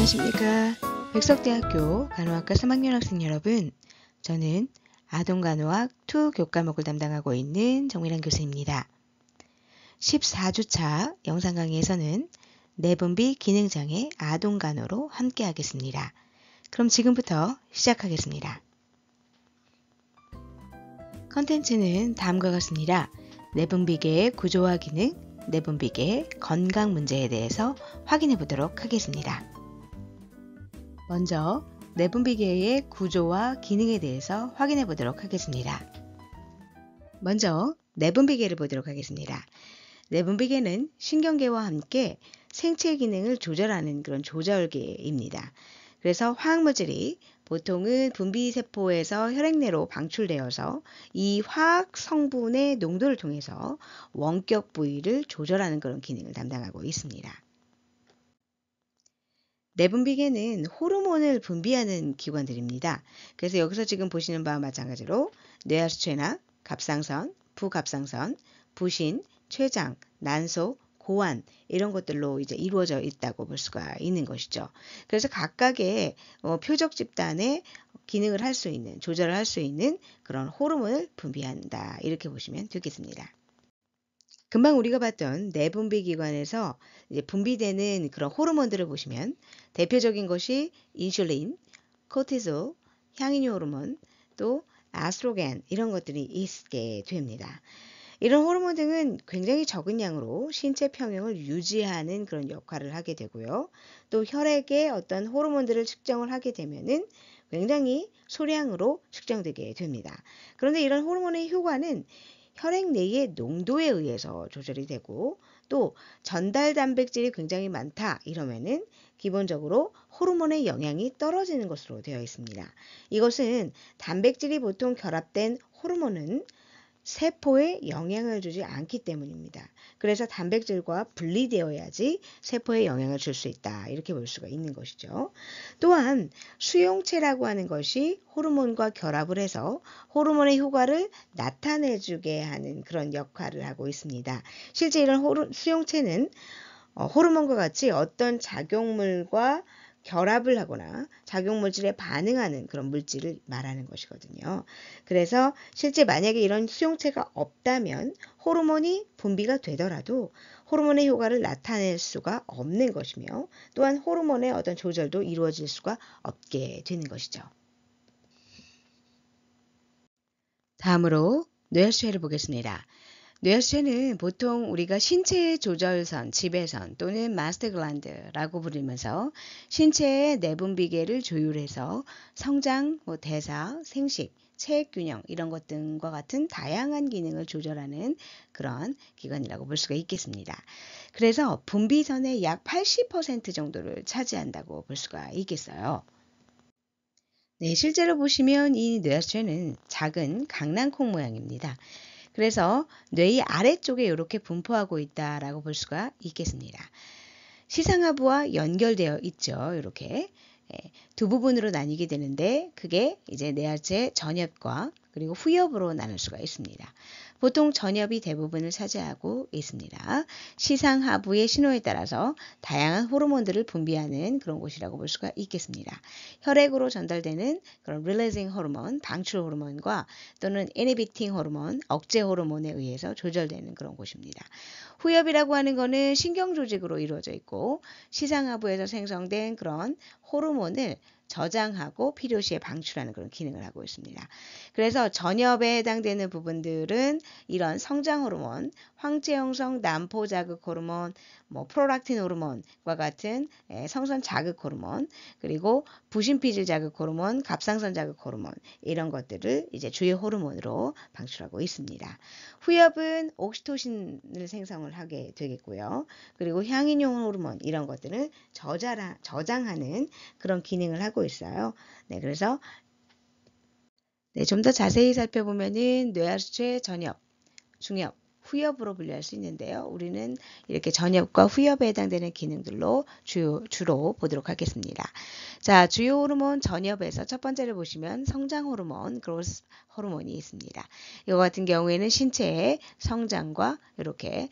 안녕하십니까. 백석대학교 간호학과 3학년 학생 여러분, 저는 아동간호학 2 교과목을 담당하고 있는 정미란 교수입니다. 14주차 영상 강의에서는 내분비 기능장애 아동간호로 함께 하겠습니다. 그럼 지금부터 시작하겠습니다. 컨텐츠는 다음과 같습니다. 내분비계의 구조와 기능, 내분비계의 건강 문제에 대해서 확인해 보도록 하겠습니다. 먼저 내분비계의 구조와 기능에 대해서 확인해 보도록 하겠습니다. 먼저 내분비계를 보도록 하겠습니다. 내분비계는 신경계와 함께 생체 기능을 조절하는 그런 조절계입니다. 그래서 화학물질이 보통은 분비세포에서 혈액내로 방출되어서 이 화학 성분의 농도를 통해서 원격 부위를 조절하는 그런 기능을 담당하고 있습니다. 내분비계는 호르몬을 분비하는 기관들입니다. 그래서 여기서 지금 보시는 바와 마찬가지로 뇌하수체나 갑상선, 부갑상선, 부신, 췌장, 난소, 고환 이런 것들로 이제 이루어져 있다고 볼 수가 있는 것이죠. 그래서 각각의 표적 집단의 기능을 할 수 있는, 조절을 할 수 있는 그런 호르몬을 분비한다. 이렇게 보시면 되겠습니다. 금방 우리가 봤던 내분비 기관에서 이제 분비되는 그런 호르몬들을 보시면 대표적인 것이 인슐린, 코티솔, 향이뇨 호르몬, 또 아스트로겐 이런 것들이 있게 됩니다. 이런 호르몬 등은 굉장히 적은 양으로 신체 평형을 유지하는 그런 역할을 하게 되고요. 또 혈액의 어떤 호르몬들을 측정을 하게 되면은 굉장히 소량으로 측정되게 됩니다. 그런데 이런 호르몬의 효과는 혈액 내의 농도에 의해서 조절이 되고 또 전달 단백질이 굉장히 많다 이러면은 기본적으로 호르몬의 영향이 떨어지는 것으로 되어 있습니다. 이것은 단백질이 보통 결합된 호르몬은 세포에 영향을 주지 않기 때문입니다. 그래서 단백질과 분리되어야지 세포에 영향을 줄 수 있다. 이렇게 볼 수가 있는 것이죠. 또한 수용체라고 하는 것이 호르몬과 결합을 해서 호르몬의 효과를 나타내주게 하는 그런 역할을 하고 있습니다. 실제 이런 수용체는 호르몬과 같이 어떤 작용물과 결합을 하거나 작용물질에 반응하는 그런 물질을 말하는 것이거든요. 그래서 실제 만약에 이런 수용체가 없다면 호르몬이 분비가 되더라도 호르몬의 효과를 나타낼 수가 없는 것이며 또한 호르몬의 어떤 조절도 이루어질 수가 없게 되는 것이죠. 다음으로 뇌하수체를 보겠습니다. 뇌하수체는 보통 우리가 신체의 조절선, 지배선 또는 마스터 글란드라고 부르면서 신체의 내분비계를 조율해서 성장, 대사, 생식, 체액 균형 이런 것 등과 같은 다양한 기능을 조절하는 그런 기관이라고 볼 수가 있겠습니다. 그래서 분비선의 약 80% 정도를 차지한다고 볼 수가 있겠어요. 네, 실제로 보시면 이 뇌하수체는 작은 강낭콩 모양입니다. 그래서 뇌의 아래쪽에 이렇게 분포하고 있다라고 볼 수가 있겠습니다. 시상하부와 연결되어 있죠. 이렇게 두 부분으로 나뉘게 되는데 그게 이제 뇌하수체 전엽과 그리고 후엽으로 나눌 수가 있습니다. 보통 전엽이 대부분을 차지하고 있습니다. 시상하부의 신호에 따라서 다양한 호르몬들을 분비하는 그런 곳이라고 볼 수가 있겠습니다. 혈액으로 전달되는 그런 릴리징 호르몬, 방출 호르몬과 또는 이니비팅 호르몬, 억제 호르몬에 의해서 조절되는 그런 곳입니다. 후엽이라고 하는 것은 신경 조직으로 이루어져 있고 시상하부에서 생성된 그런 호르몬을 저장하고 필요시에 방출하는 그런 기능을 하고 있습니다. 그래서 전엽에 해당되는 부분들은 이런 성장 호르몬, 황체 형성 난포 자극 호르몬, 프롤락틴 호르몬과 같은 성선 자극 호르몬, 그리고 부신피질 자극 호르몬, 갑상선 자극 호르몬 이런 것들을 이제 주요 호르몬으로 방출하고 있습니다. 후엽은 옥시토신을 생성을 하게 되겠고요. 그리고 향이뇨 호르몬 이런 것들은 저장하는 그런 기능을 하고 있어요. 네, 그래서 좀 더 자세히 살펴보면은 뇌하수체 전엽, 중엽, 후엽으로 분류할 수 있는데요. 우리는 이렇게 전엽과 후엽에 해당되는 기능들로 주로 보도록 하겠습니다. 자, 주요 호르몬 전엽에서 첫 번째를 보시면 성장 호르몬, 그로스 호르몬이 있습니다. 이와 같은 경우에는 신체의 성장과 이렇게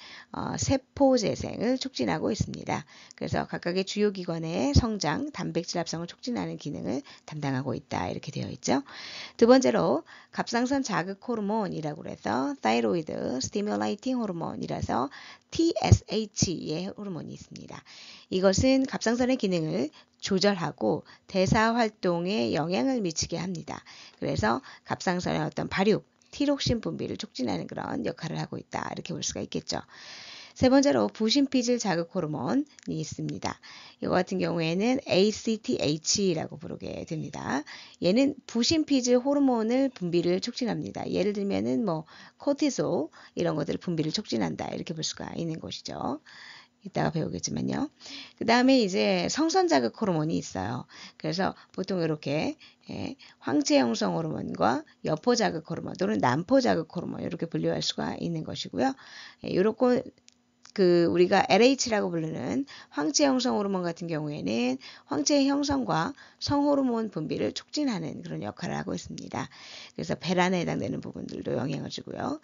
세포 재생을 촉진하고 있습니다. 그래서 각각의 주요 기관의 성장, 단백질 합성을 촉진하는 기능을 담당하고 있다. 이렇게 되어 있죠. 두 번째로 갑상선 자극 호르몬이라고 해서 타이로이드 스티뮬레이팅 호르몬이라서 TSH의 호르몬이 있습니다. 이것은 갑상선의 기능을 조절하고 대사 활동에 영향을 미치게 합니다. 그래서 갑상선의 어떤 발육, 티록신 분비를 촉진하는 그런 역할을 하고 있다. 이렇게 볼 수가 있겠죠. 세 번째로 부신피질 자극 호르몬이 있습니다. 이거 같은 경우에는 ACTH라고 부르게 됩니다. 얘는 부신피질 호르몬을 분비를 촉진합니다. 예를 들면은 코티솔 이런 것들을 분비를 촉진한다. 이렇게 볼 수가 있는 것이죠. 이따가 배우겠지만요. 그 다음에 이제 성선 자극 호르몬이 있어요. 그래서 보통 이렇게 황체 형성 호르몬과 여포 자극 호르몬 또는 난포 자극 호르몬 이렇게 분류할 수가 있는 것이고요. 이렇게 우리가 LH라고 부르는 황체 형성 호르몬 같은 경우에는 황체 형성과 성호르몬 분비를 촉진하는 그런 역할을 하고 있습니다. 그래서 배란에 해당되는 부분들도 영향을 주고요.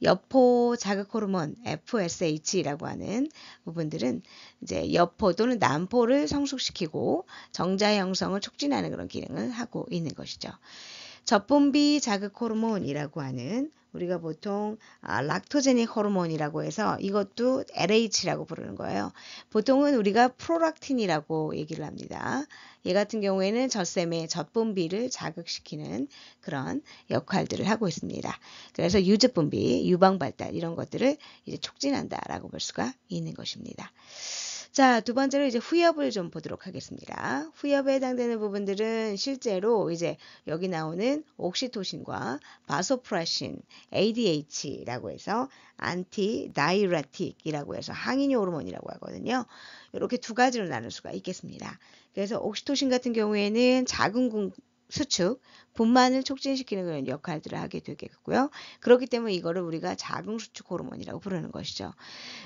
여포 자극 호르몬 FSH라고 하는 부분들은 이제 여포 또는 난포를 성숙시키고 정자 형성을 촉진하는 그런 기능을 하고 있는 것이죠. 젖분비 자극 호르몬이라고 하는 우리가 보통 락토제닉 호르몬이라고 해서 이것도 LH라고 부르는 거예요. 보통은 우리가 프로락틴이라고 얘기를 합니다. 얘 같은 경우에는 젖샘의 젖분비를 자극시키는 그런 역할들을 하고 있습니다. 그래서 유즙분비, 유방발달 이런 것들을 이제 촉진한다라고 볼 수가 있는 것입니다. 자, 두 번째로 이제 후엽을 좀 보도록 하겠습니다. 후엽에 해당되는 부분들은 실제로 이제 여기 나오는 옥시토신과 바소프레신, ADH라고 해서 안티다이레틱이라고 해서 항인효 호르몬이라고 하거든요. 이렇게 두 가지로 나눌 수가 있겠습니다. 그래서 옥시토신 같은 경우에는 자궁 수축, 분만을 촉진시키는 그런 역할들을 하게 되겠고요. 그렇기 때문에 이거를 우리가 자궁수축 호르몬이라고 부르는 것이죠.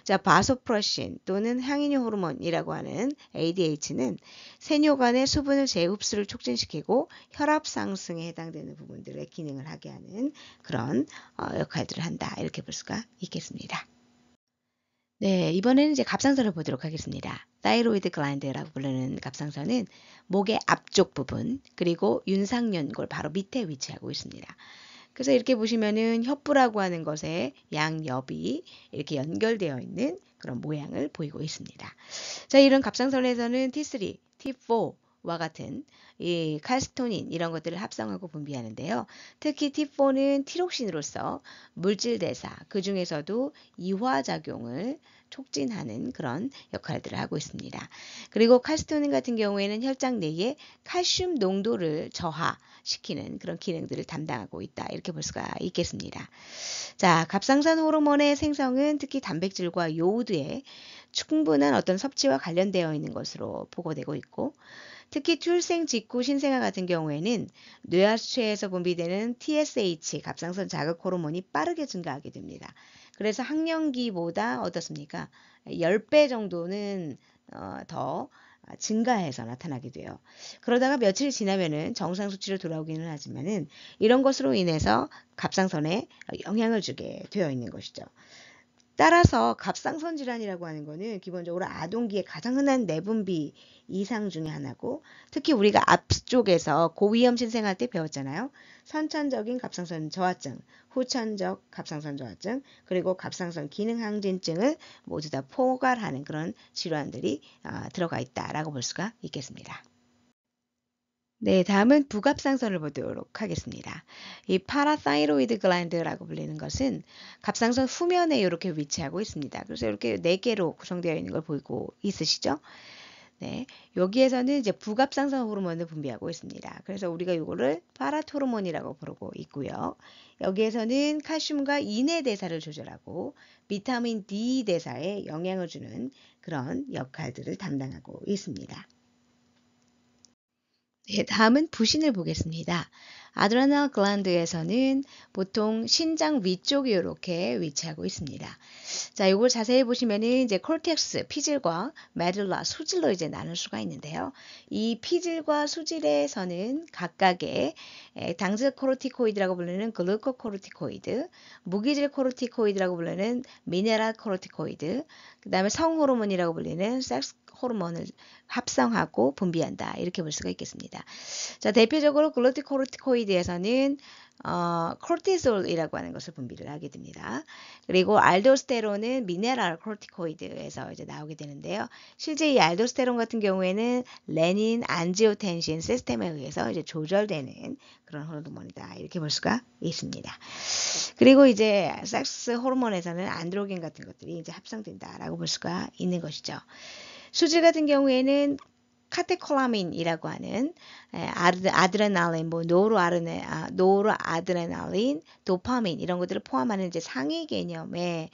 자, 바소프레신 또는 항인효 호르몬이라고 하는 ADH는 세뇨간의 수분을 재흡수를 촉진시키고 혈압 상승에 해당되는 부분들의 기능을 하게 하는 그런 역할들을 한다. 이렇게 볼 수가 있겠습니다. 네, 이번에는 이제 갑상선을 보도록 하겠습니다. 타이로이드 글랜드라고 부르는 갑상선은 목의 앞쪽 부분 그리고 윤상연골 바로 밑에 위치하고 있습니다. 그래서 이렇게 보시면은 혀부라고 하는 것에 양옆이 이렇게 연결되어 있는 그런 모양을 보이고 있습니다. 자, 이런 갑상선에서는 T3, T4와 같은 이 칼시토닌 이런 것들을 합성하고 분비하는데요. 특히 T4는 티록신으로서 물질 대사, 그 중에서도 이화작용을 촉진하는 그런 역할들을 하고 있습니다. 그리고 칼시토닌 같은 경우에는 혈장 내에 칼슘 농도를 저하시키는 그런 기능들을 담당하고 있다. 이렇게 볼 수가 있겠습니다. 자, 갑상선 호르몬의 생성은 특히 단백질과 요오드의 충분한 어떤 섭취와 관련되어 있는 것으로 보고되고 있고 특히 출생 직후 신생아 같은 경우에는 뇌하수체에서 분비되는 TSH 갑상선 자극 호르몬이 빠르게 증가하게 됩니다. 그래서 학령기보다 어떻습니까? 10배 정도는 더 증가해서 나타나게 돼요. 그러다가 며칠 지나면은 정상 수치로 돌아오기는 하지만은 이런 것으로 인해서 갑상선에 영향을 주게 되어 있는 것이죠. 따라서 갑상선 질환이라고 하는 거는 기본적으로 아동기에 가장 흔한 내분비 이상 중에 하나고 특히 우리가 앞쪽에서 고위험 신생아 때 배웠잖아요. 선천적인 갑상선 저하증, 후천적 갑상선 저하증, 그리고 갑상선 기능 항진증을 모두 다 포괄하는 그런 질환들이 들어가 있다라고 볼 수가 있겠습니다. 네, 다음은 부갑상선을 보도록 하겠습니다. 이 파라사이로이드 글랜드라고 불리는 것은 갑상선 후면에 이렇게 위치하고 있습니다. 그래서 이렇게 4개로 구성되어 있는 걸 보이고 있으시죠? 네, 여기에서는 이제 부갑상선 호르몬을 분비하고 있습니다. 그래서 우리가 이거를 파라토르몬이라고 부르고 있고요. 여기에서는 칼슘과 인의 대사를 조절하고 비타민 D 대사에 영향을 주는 그런 역할들을 담당하고 있습니다. 네, 다음은 부신을 보겠습니다. 아드레날 글랜드에서는 보통 신장 위쪽에 이렇게 위치하고 있습니다. 자, 이걸 자세히 보시면은 이제 콜텍스, 피질과 메듈라, 수질로 이제 나눌 수가 있는데요. 이 피질과 수질에서는 각각의 당질 코르티코이드라고 부르는 글루코코르티코이드, 무기질 코르티코이드라고 부르는 미네랄 코르티코이드, 그 다음에 성호르몬이라고 불리는 섹스 호르몬을 합성하고 분비한다. 이렇게 볼 수가 있겠습니다. 자, 대표적으로 글루코코르티코이드에서는 코르티솔이라고 하는 것을 분비를 하게 됩니다. 그리고 알도스테론은 미네랄 코르티코이드에서 이제 나오게 되는데요. 실제 이 알도스테론 같은 경우에는 레닌, 안지오텐신 시스템에 의해서 이제 조절되는 그런 호르몬이다. 이렇게 볼 수가 있습니다. 그리고 이제 섹스 호르몬에서는 안드로겐 같은 것들이 이제 합성된다라고 볼 수가 있는 것이죠. 수질 같은 경우에는 카테콜라민이라고 하는 아드레날린, 노르아드레날린, 도파민 이런 것들을 포함하는 이제 상위 개념의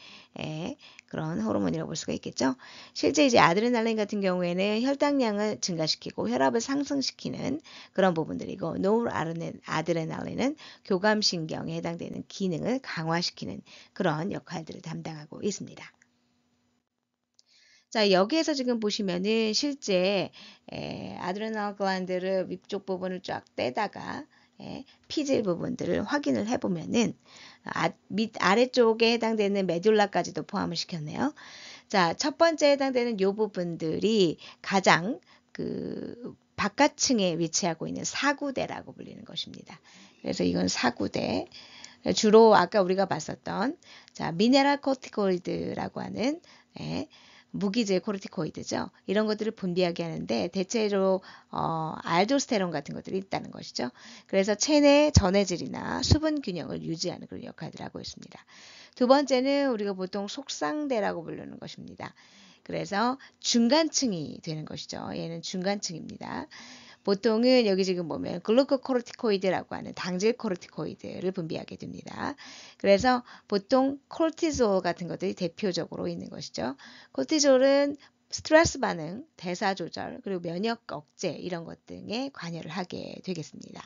그런 호르몬이라고 볼 수가 있겠죠. 실제 이제 아드레날린 같은 경우에는 혈당량을 증가시키고 혈압을 상승시키는 그런 부분들이고, 노르아드레날린은 교감신경에 해당되는 기능을 강화시키는 그런 역할들을 담당하고 있습니다. 자, 여기에서 지금 보시면은 실제 아드레날 글랜드를 위쪽 부분을 쫙 떼다가 피질 부분들을 확인을 해보면은 아래쪽에 해당되는 메듈라까지도 포함을 시켰네요. 자, 첫 번째 해당되는 요 부분들이 가장 그 바깥층에 위치하고 있는 사구대라고 불리는 것입니다. 그래서 이건 사구대. 주로 아까 우리가 봤었던 자, 미네랄 코르티코이드라고 하는 무기질 코르티코이드죠. 이런 것들을 분비하게 하는데 대체로 알도스테론 같은 것들이 있다는 것이죠. 그래서 체내 전해질이나 수분 균형을 유지하는 그런 역할들을 하고 있습니다. 두 번째는 우리가 보통 속상대라고 부르는 것입니다. 그래서 중간층이 되는 것이죠. 얘는 중간층입니다. 보통은 여기 지금 보면 글루코코르티코이드라고 하는 당질 코르티코이드를 분비하게 됩니다. 그래서 보통 콜티졸 같은 것들이 대표적으로 있는 것이죠. 콜티졸은 스트레스 반응, 대사 조절, 그리고 면역 억제 이런 것 등에 관여를 하게 되겠습니다.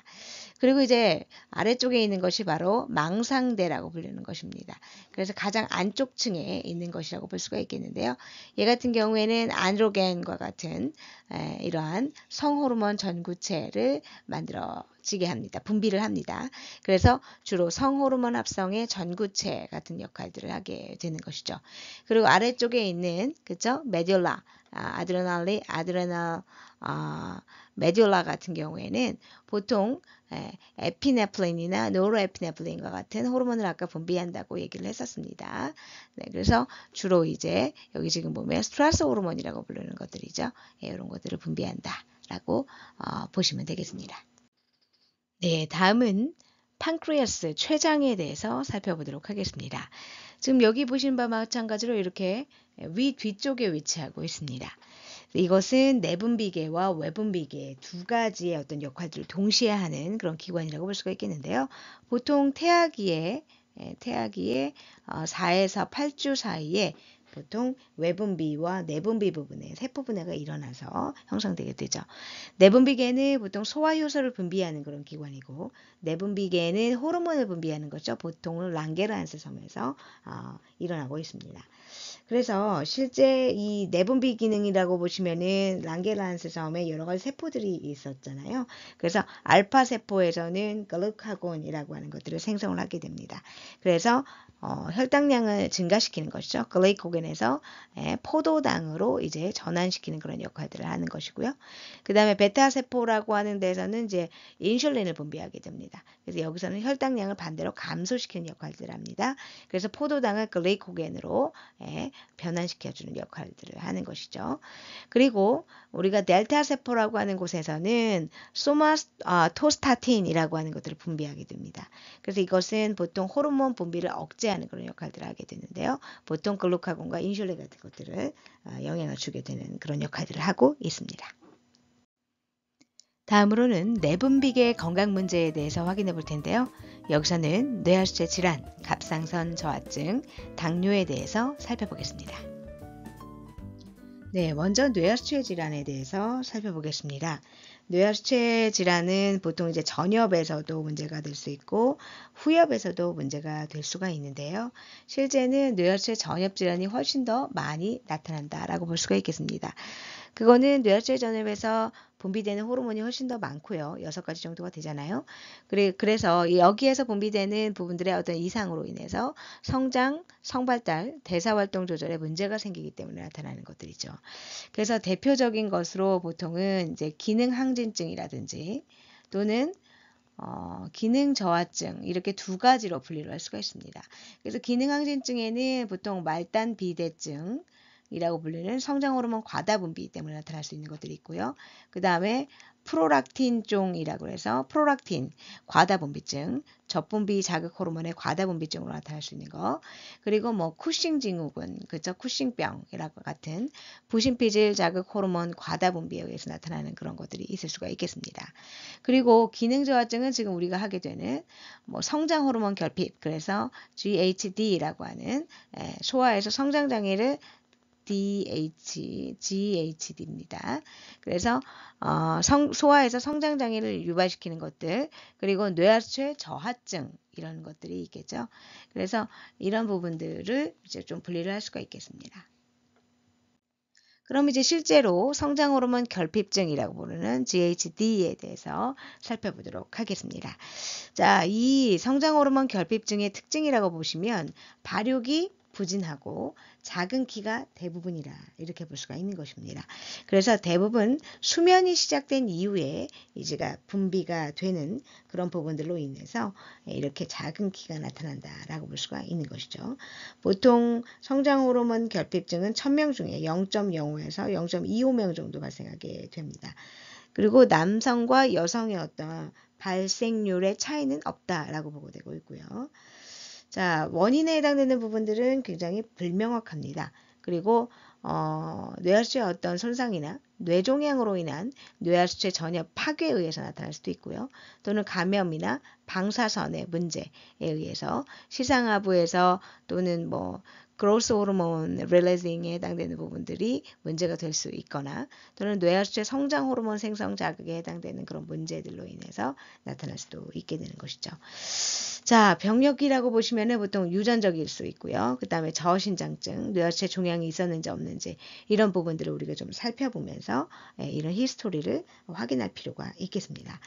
그리고 이제 아래쪽에 있는 것이 바로 망상대라고 불리는 것입니다. 그래서 가장 안쪽 층에 있는 것이라고 볼 수가 있겠는데요. 얘 같은 경우에는 안드로겐과 같은 이러한 성호르몬 전구체를 만들어지게 합니다. 분비를 합니다. 그래서 주로 성호르몬 합성의 전구체 같은 역할들을 하게 되는 것이죠. 그리고 아래쪽에 있는 그죠? 메듈라, 아드레날 메듈라 같은 경우에는 보통 에피네프린이나 노르에피네프린과 같은 호르몬을 아까 분비한다고 얘기를 했었습니다. 네, 그래서 주로 이제 여기 지금 보면 스트레스 호르몬이라고 부르는 것들이죠. 이런 것들을 분비한다라고 보시면 되겠습니다. 네, 다음은 판크리아스, 췌장에 대해서 살펴보도록 하겠습니다. 지금 여기 보신 바와 마찬가지로 이렇게 뒤쪽에 위치하고 있습니다. 이것은 내분비계와 외분비계 두 가지의 어떤 역할들을 동시에 하는 그런 기관이라고 볼 수가 있겠는데요. 보통 태아기의 4에서 8주 사이에 보통 외분비와 내분비 부분에 세포 분해가 일어나서 형성되게 되죠. 내분비계는 보통 소화효소를 분비하는 그런 기관이고, 내분비계는 호르몬을 분비하는 거죠. 보통 랑게르한스 섬에서 일어나고 있습니다. 그래서 실제 이 내분비 기능이라고 보시면은 랑게르한스 섬에 여러 가지 세포들이 있었잖아요. 그래서 알파 세포에서는 글루카곤이라고 하는 것들을 생성을 하게 됩니다. 그래서 혈당량을 증가시키는 것이죠. 글레이코겐에서 포도당으로 이제 전환시키는 그런 역할들을 하는 것이고요. 그 다음에 베타 세포라고 하는 데서는 이제 인슐린을 분비하게 됩니다. 그래서 여기서는 혈당량을 반대로 감소시키는 역할들을 합니다. 그래서 포도당을 글레이코겐으로 변환시켜주는 역할들을 하는 것이죠. 그리고 우리가 델타 세포라고 하는 곳에서는 소마토스타틴이라고 하는 것들을 분비하게 됩니다. 그래서 이것은 보통 호르몬 분비를 억제하는 그런 역할들을 하게 되는데요. 보통 글루카곤과 인슐린 같은 것들을 영향을 주게 되는 그런 역할들을 하고 있습니다. 다음으로는 내분비계 건강 문제에 대해서 확인해 볼 텐데요. 여기서는 뇌하수체 질환, 갑상선 저하증, 당뇨에 대해서 살펴보겠습니다. 네, 먼저 뇌하수체 질환에 대해서 살펴보겠습니다. 뇌하수체 질환은 보통 이제 전엽에서도 문제가 될 수 있고 후엽에서도 문제가 될 수가 있는데요. 실제는 뇌하수체 전엽 질환이 훨씬 더 많이 나타난다라고 볼 수가 있겠습니다. 그거는 뇌하수체 전엽에서 분비되는 호르몬이 훨씬 더 많고요. 6가지 정도가 되잖아요. 그래서 여기에서 분비되는 부분들의 어떤 이상으로 인해서 성장, 성발달, 대사활동 조절에 문제가 생기기 때문에 나타나는 것들이죠. 그래서 대표적인 것으로 보통은 이제 기능 항진증이라든지 또는 기능 저하증 이렇게 2가지로 분류를 할 수가 있습니다. 그래서 기능 항진증에는 보통 말단 비대증 이라고 불리는 성장 호르몬 과다 분비 때문에 나타날 수 있는 것들이 있고요. 그 다음에 프로락틴종이라고 해서 프로락틴 과다 분비증, 접분비 자극 호르몬의 과다 분비증으로 나타날 수 있는 거. 그리고 뭐 쿠싱 증후군, 그죠? 쿠싱병이라고 같은 부신피질 자극 호르몬 과다 분비에 의해서 나타나는 그런 것들이 있을 수가 있겠습니다. 그리고 기능 저하증은 지금 우리가 하게 되는 뭐 성장 호르몬 결핍, 그래서 GHD라고 하는 소아에서 성장 장애를 GHD입니다. 그래서 소아에서 성장장애를 유발시키는 것들, 그리고 뇌하수체 저하증 이런 것들이 있겠죠. 그래서 이런 부분들을 이제 좀 분리를 할 수가 있겠습니다. 그럼 이제 실제로 성장 호르몬 결핍증이라고 부르는 GHD에 대해서 살펴보도록 하겠습니다. 자, 이 성장 호르몬 결핍증의 특징이라고 보시면 발육이 부진하고 작은 키가 대부분이라 이렇게 볼 수가 있는 것입니다. 그래서 대부분 수면이 시작된 이후에 이제가 분비가 되는 그런 부분들로 인해서 이렇게 작은 키가 나타난다라고 볼 수가 있는 것이죠. 보통 성장 호르몬 결핍증은 1000명 중에 0.05에서 0.25명 정도 발생하게 됩니다. 그리고 남성과 여성의 어떤 발생률의 차이는 없다라고 보고되고 있고요. 자, 원인에 해당되는 부분들은 굉장히 불명확합니다. 그리고 뇌하수체의 어떤 손상이나 뇌종양으로 인한 뇌하수체 전엽 파괴에 의해서 나타날 수도 있고요. 또는 감염이나 방사선의 문제에 의해서 시상하부에서 또는 뭐 그로스 호르몬 릴리징에 해당되는 부분들이 문제가 될 수 있거나 또는 뇌하수체 성장 호르몬 생성 자극에 해당되는 그런 문제들로 인해서 나타날 수도 있게 되는 것이죠. 자, 병력이라고 보시면은 보통 유전적일 수 있고요. 그 다음에 저신장증, 뇌하수체 종양이 있었는지 없는지 이런 부분들을 우리가 좀 살펴보면서 이런 히스토리를 확인할 필요가 있겠습니다.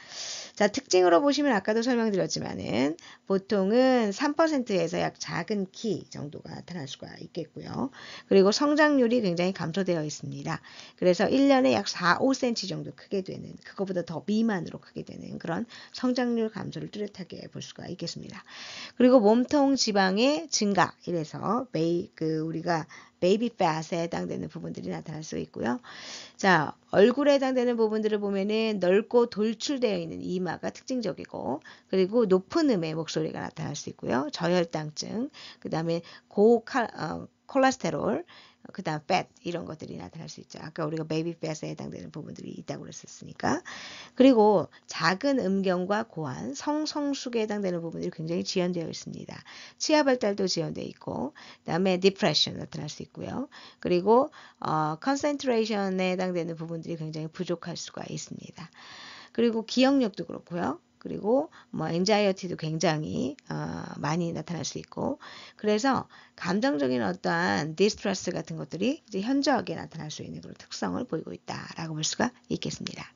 자, 특징으로 보시면 아까도 설명드렸지만은 보통은 3%에서 약 작은 키 정도가 나타날 수가 있겠고요. 그리고 성장률이 굉장히 감소되어 있습니다. 그래서 1년에 약 4, 5cm 정도 크게 되는, 그거보다 더 미만으로 크게 되는 그런 성장률 감소를 뚜렷하게 볼 수가 있겠습니다. 그리고 몸통 지방의 증가, 이래서 우리가 베이비 팻에 해당되는 부분들이 나타날 수 있고요. 자, 얼굴에 해당되는 부분들을 보면은 넓고 돌출되어 있는 이마가 특징적이고, 그리고 높은 음의 목소리가 나타날 수 있고요. 저혈당증, 그 다음에 콜레스테롤, 그 다음 팻 이런 것들이 나타날 수 있죠. 아까 우리가 베이비 팻에 해당되는 부분들이 있다고 그랬었으니까. 그리고 작은 음경과 고환, 성성숙에 해당되는 부분들이 굉장히 지연되어 있습니다. 치아 발달도 지연되어 있고, 그 다음에 디프레션 나타날 수 있고요. 그리고 컨센트레이션에 해당되는 부분들이 굉장히 부족할 수가 있습니다. 그리고 기억력도 그렇고요. 그리고 뭐 엔자이어티도 굉장히 많이 나타날 수 있고, 그래서 감정적인 어떠한 디스트레스 같은 것들이 이제 현저하게 나타날 수 있는 그런 특성을 보이고 있다라고 볼 수가 있겠습니다.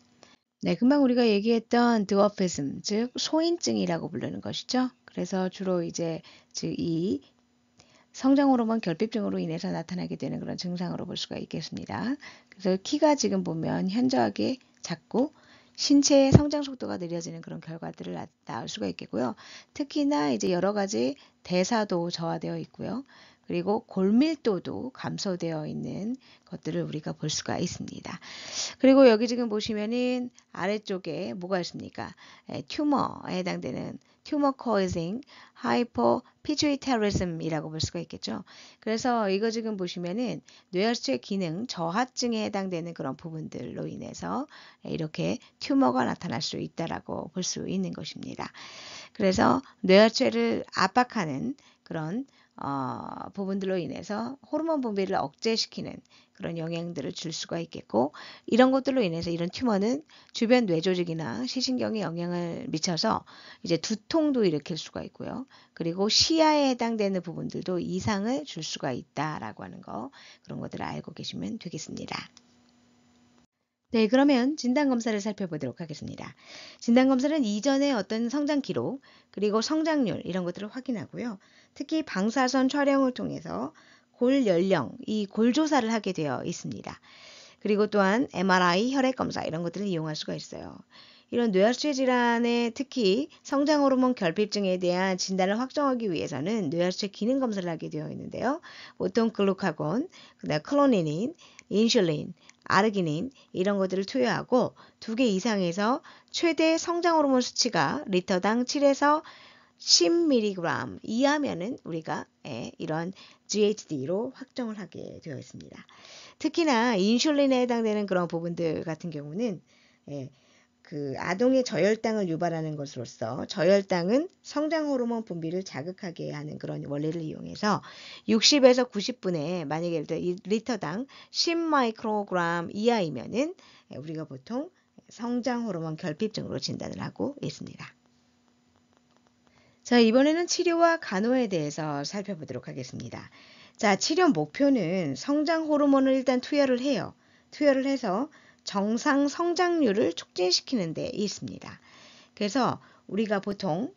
네, 금방 우리가 얘기했던 드워피즘, 즉 소인증이라고 부르는 것이죠. 그래서 주로 이제 이 성장 호르몬 결핍증으로 인해서 나타나게 되는 그런 증상으로 볼 수가 있겠습니다. 그래서 키가 지금 보면 현저하게 작고 신체의 성장 속도가 느려지는 그런 결과들을 낳을 수가 있겠고요. 특히나 이제 여러 가지 대사도 저하되어 있고요. 그리고 골밀도도 감소되어 있는 것들을 우리가 볼 수가 있습니다. 그리고 여기 지금 보시면은 아래쪽에 뭐가 있습니까? 튜머에 해당되는 튜머 causing hypopituitarism이라고 볼 수가 있겠죠. 그래서 이거 지금 보시면은 뇌하수체 기능 저하증에 해당되는 그런 부분들로 인해서 이렇게 튜머가 나타날 수 있다라고 볼 수 있는 것입니다. 그래서 뇌하수체를 압박하는 그런 부분들로 인해서 호르몬 분비를 억제시키는 그런 영향들을 줄 수가 있겠고, 이런 것들로 인해서 이런 튜머는 주변 뇌조직이나 시신경에 영향을 미쳐서 이제 두통도 일으킬 수가 있고요. 그리고 시야에 해당되는 부분들도 이상을 줄 수가 있다라고 하는 거, 그런 것들을 알고 계시면 되겠습니다. 네, 그러면 진단검사를 살펴보도록 하겠습니다. 진단검사는 이전에 어떤 성장 기록, 그리고 성장률 이런 것들을 확인하고요. 특히 방사선 촬영을 통해서 골 연령, 이 골 조사를 하게 되어 있습니다. 그리고 또한 MRI, 혈액검사 이런 것들을 이용할 수가 있어요. 이런 뇌하수체 질환의 특히 성장 호르몬 결핍증에 대한 진단을 확정하기 위해서는 뇌하수체 기능 검사를 하게 되어 있는데요. 보통 글루카곤, 그다음 클로니닌, 인슐린, 아르기닌 이런 것들을 투여하고 2개 이상에서 최대 성장 호르몬 수치가 리터당 7에서 10mg 이하면은 우리가 이런 GHD로 확정을 하게 되어 있습니다. 특히나 인슐린에 해당되는 그런 부분들 같은 경우는 그 아동의 저혈당을 유발하는 것으로서, 저혈당은 성장 호르몬 분비를 자극하게 하는 그런 원리를 이용해서 60에서 90분에 만약에 예를 들어 리터당 10마이크로그램 이하이면은 우리가 보통 성장 호르몬 결핍증으로 진단을 하고 있습니다. 자, 이번에는 치료와 간호에 대해서 살펴보도록 하겠습니다. 자, 치료 목표는 성장 호르몬을 일단 투여를 해요. 투여를 해서 정상 성장률을 촉진시키는 데 있습니다. 그래서 우리가 보통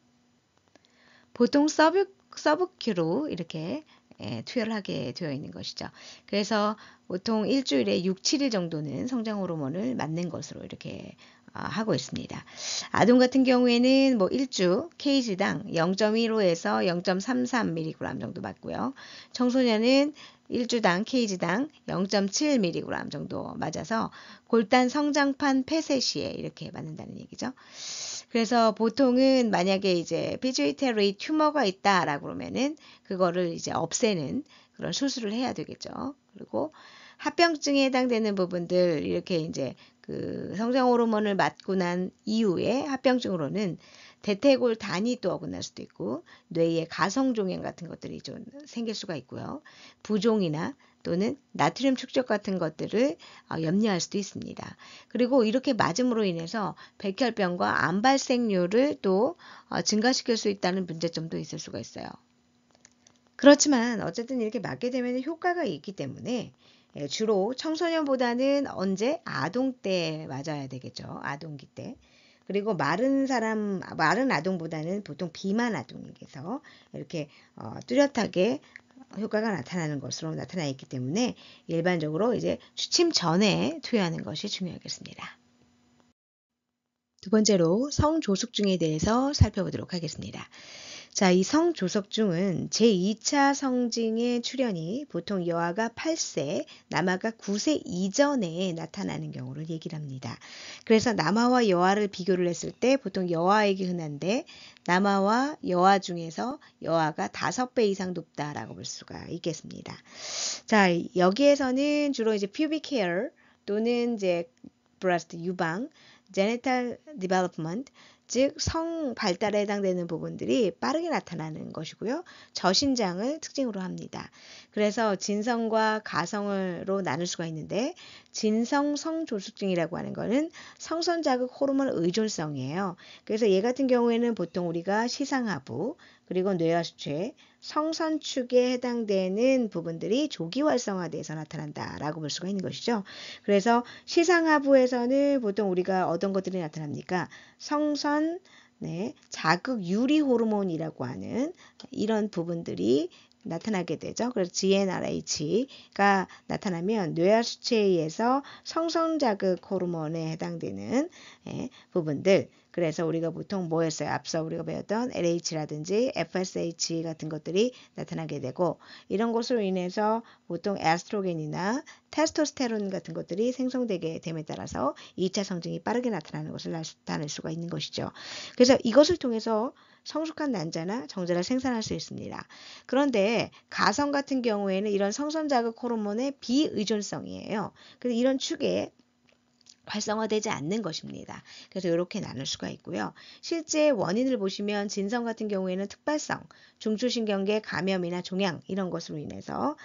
서브큐로 이렇게 투여를 하게 되어 있는 것이죠. 그래서 보통 일주일에 6, 7일 정도는 성장 호르몬을 맞는 것으로 이렇게 하고 있습니다. 아동 같은 경우에는 뭐 1주 kg당 0.15에서 0.33mg 정도 맞고요. 청소년은 1주당 kg당 0.7mg 정도 맞아서 골단 성장판 폐쇄 시에 이렇게 맞는다는 얘기죠. 그래서 보통은 만약에 이제 피주이터리 튜머가 있다라고 그러면은 그거를 이제 없애는 그런 수술을 해야 되겠죠. 그리고 합병증에 해당되는 부분들 이렇게 이제 그 성장 호르몬을 맞고 난 이후에 합병증으로는 대퇴골 단이 또 어긋날 수도 있고 뇌의 가성종양 같은 것들이 좀 생길 수가 있고요. 부종이나 또는 나트륨 축적 같은 것들을 염려할 수도 있습니다. 그리고 이렇게 맞음으로 인해서 백혈병과 암 발생률을 또 증가시킬 수 있다는 문제점도 있을 수가 있어요. 그렇지만 어쨌든 이렇게 맞게 되면 효과가 있기 때문에 주로 청소년보다는 언제? 아동 때 맞아야 되겠죠. 아동기 때. 그리고 마른 아동보다는 보통 비만 아동에게서 이렇게 뚜렷하게 효과가 나타나는 것으로 나타나 있기 때문에 일반적으로 이제 취침 전에 투여하는 것이 중요하겠습니다. 두 번째로 성조숙증에 대해서 살펴보도록 하겠습니다. 자, 이 성조숙증은 제2차 성징의 출현이 보통 여아가 8세, 남아가 9세 이전에 나타나는 경우를 얘기를 합니다. 그래서 남아와 여아를 비교를 했을 때 보통 여아에게 흔한데 남아와 여아 중에서 여아가 5배 이상 높다라고 볼 수가 있겠습니다. 자, 여기에서는 주로 이제 pubic hair 또는 이제 breast 유방, genital development 즉 성 발달에 해당되는 부분들이 빠르게 나타나는 것이고요. 저신장을 특징으로 합니다. 그래서 진성과 가성으로 나눌 수가 있는데 진성 성조숙증이라고 하는 거는 성선 자극 호르몬 의존성이에요. 그래서 얘 같은 경우에는 보통 우리가 시상하부 그리고 뇌하수체 성선축에 해당되는 부분들이 조기 활성화돼서 나타난다라고 볼 수가 있는 것이죠. 그래서 시상하부에서는 보통 우리가 어떤 것들이 나타납니까? 성선 자극 유리 호르몬이라고 하는 이런 부분들이 나타나게 되죠. 그래서 GnRH가 나타나면 뇌하수체에 의해서 성선 자극 호르몬에 해당되는 부분들. 그래서 우리가 보통 뭐 했어요? 앞서 우리가 배웠던 LH라든지 FSH 같은 것들이 나타나게 되고 이런 것으로 인해서 보통 에스트로겐이나 테스토스테론 같은 것들이 생성되게 됨에 따라서 2차 성징이 빠르게 나타나는 것을 나타낼 수가 있는 것이죠. 그래서 이것을 통해서 성숙한 난자나 정자를 생산할 수 있습니다. 그런데 가성 같은 경우에는 이런 성선 자극 호르몬의 비의존성이에요. 그래서 이런 축에 활성화되지 않는 것입니다. 그래서 이렇게 나눌 수가 있고요. 실제 원인을 보시면 진성 같은 경우에는 특발성, 중추신경계 감염이나 종양 이런 것으로 인해서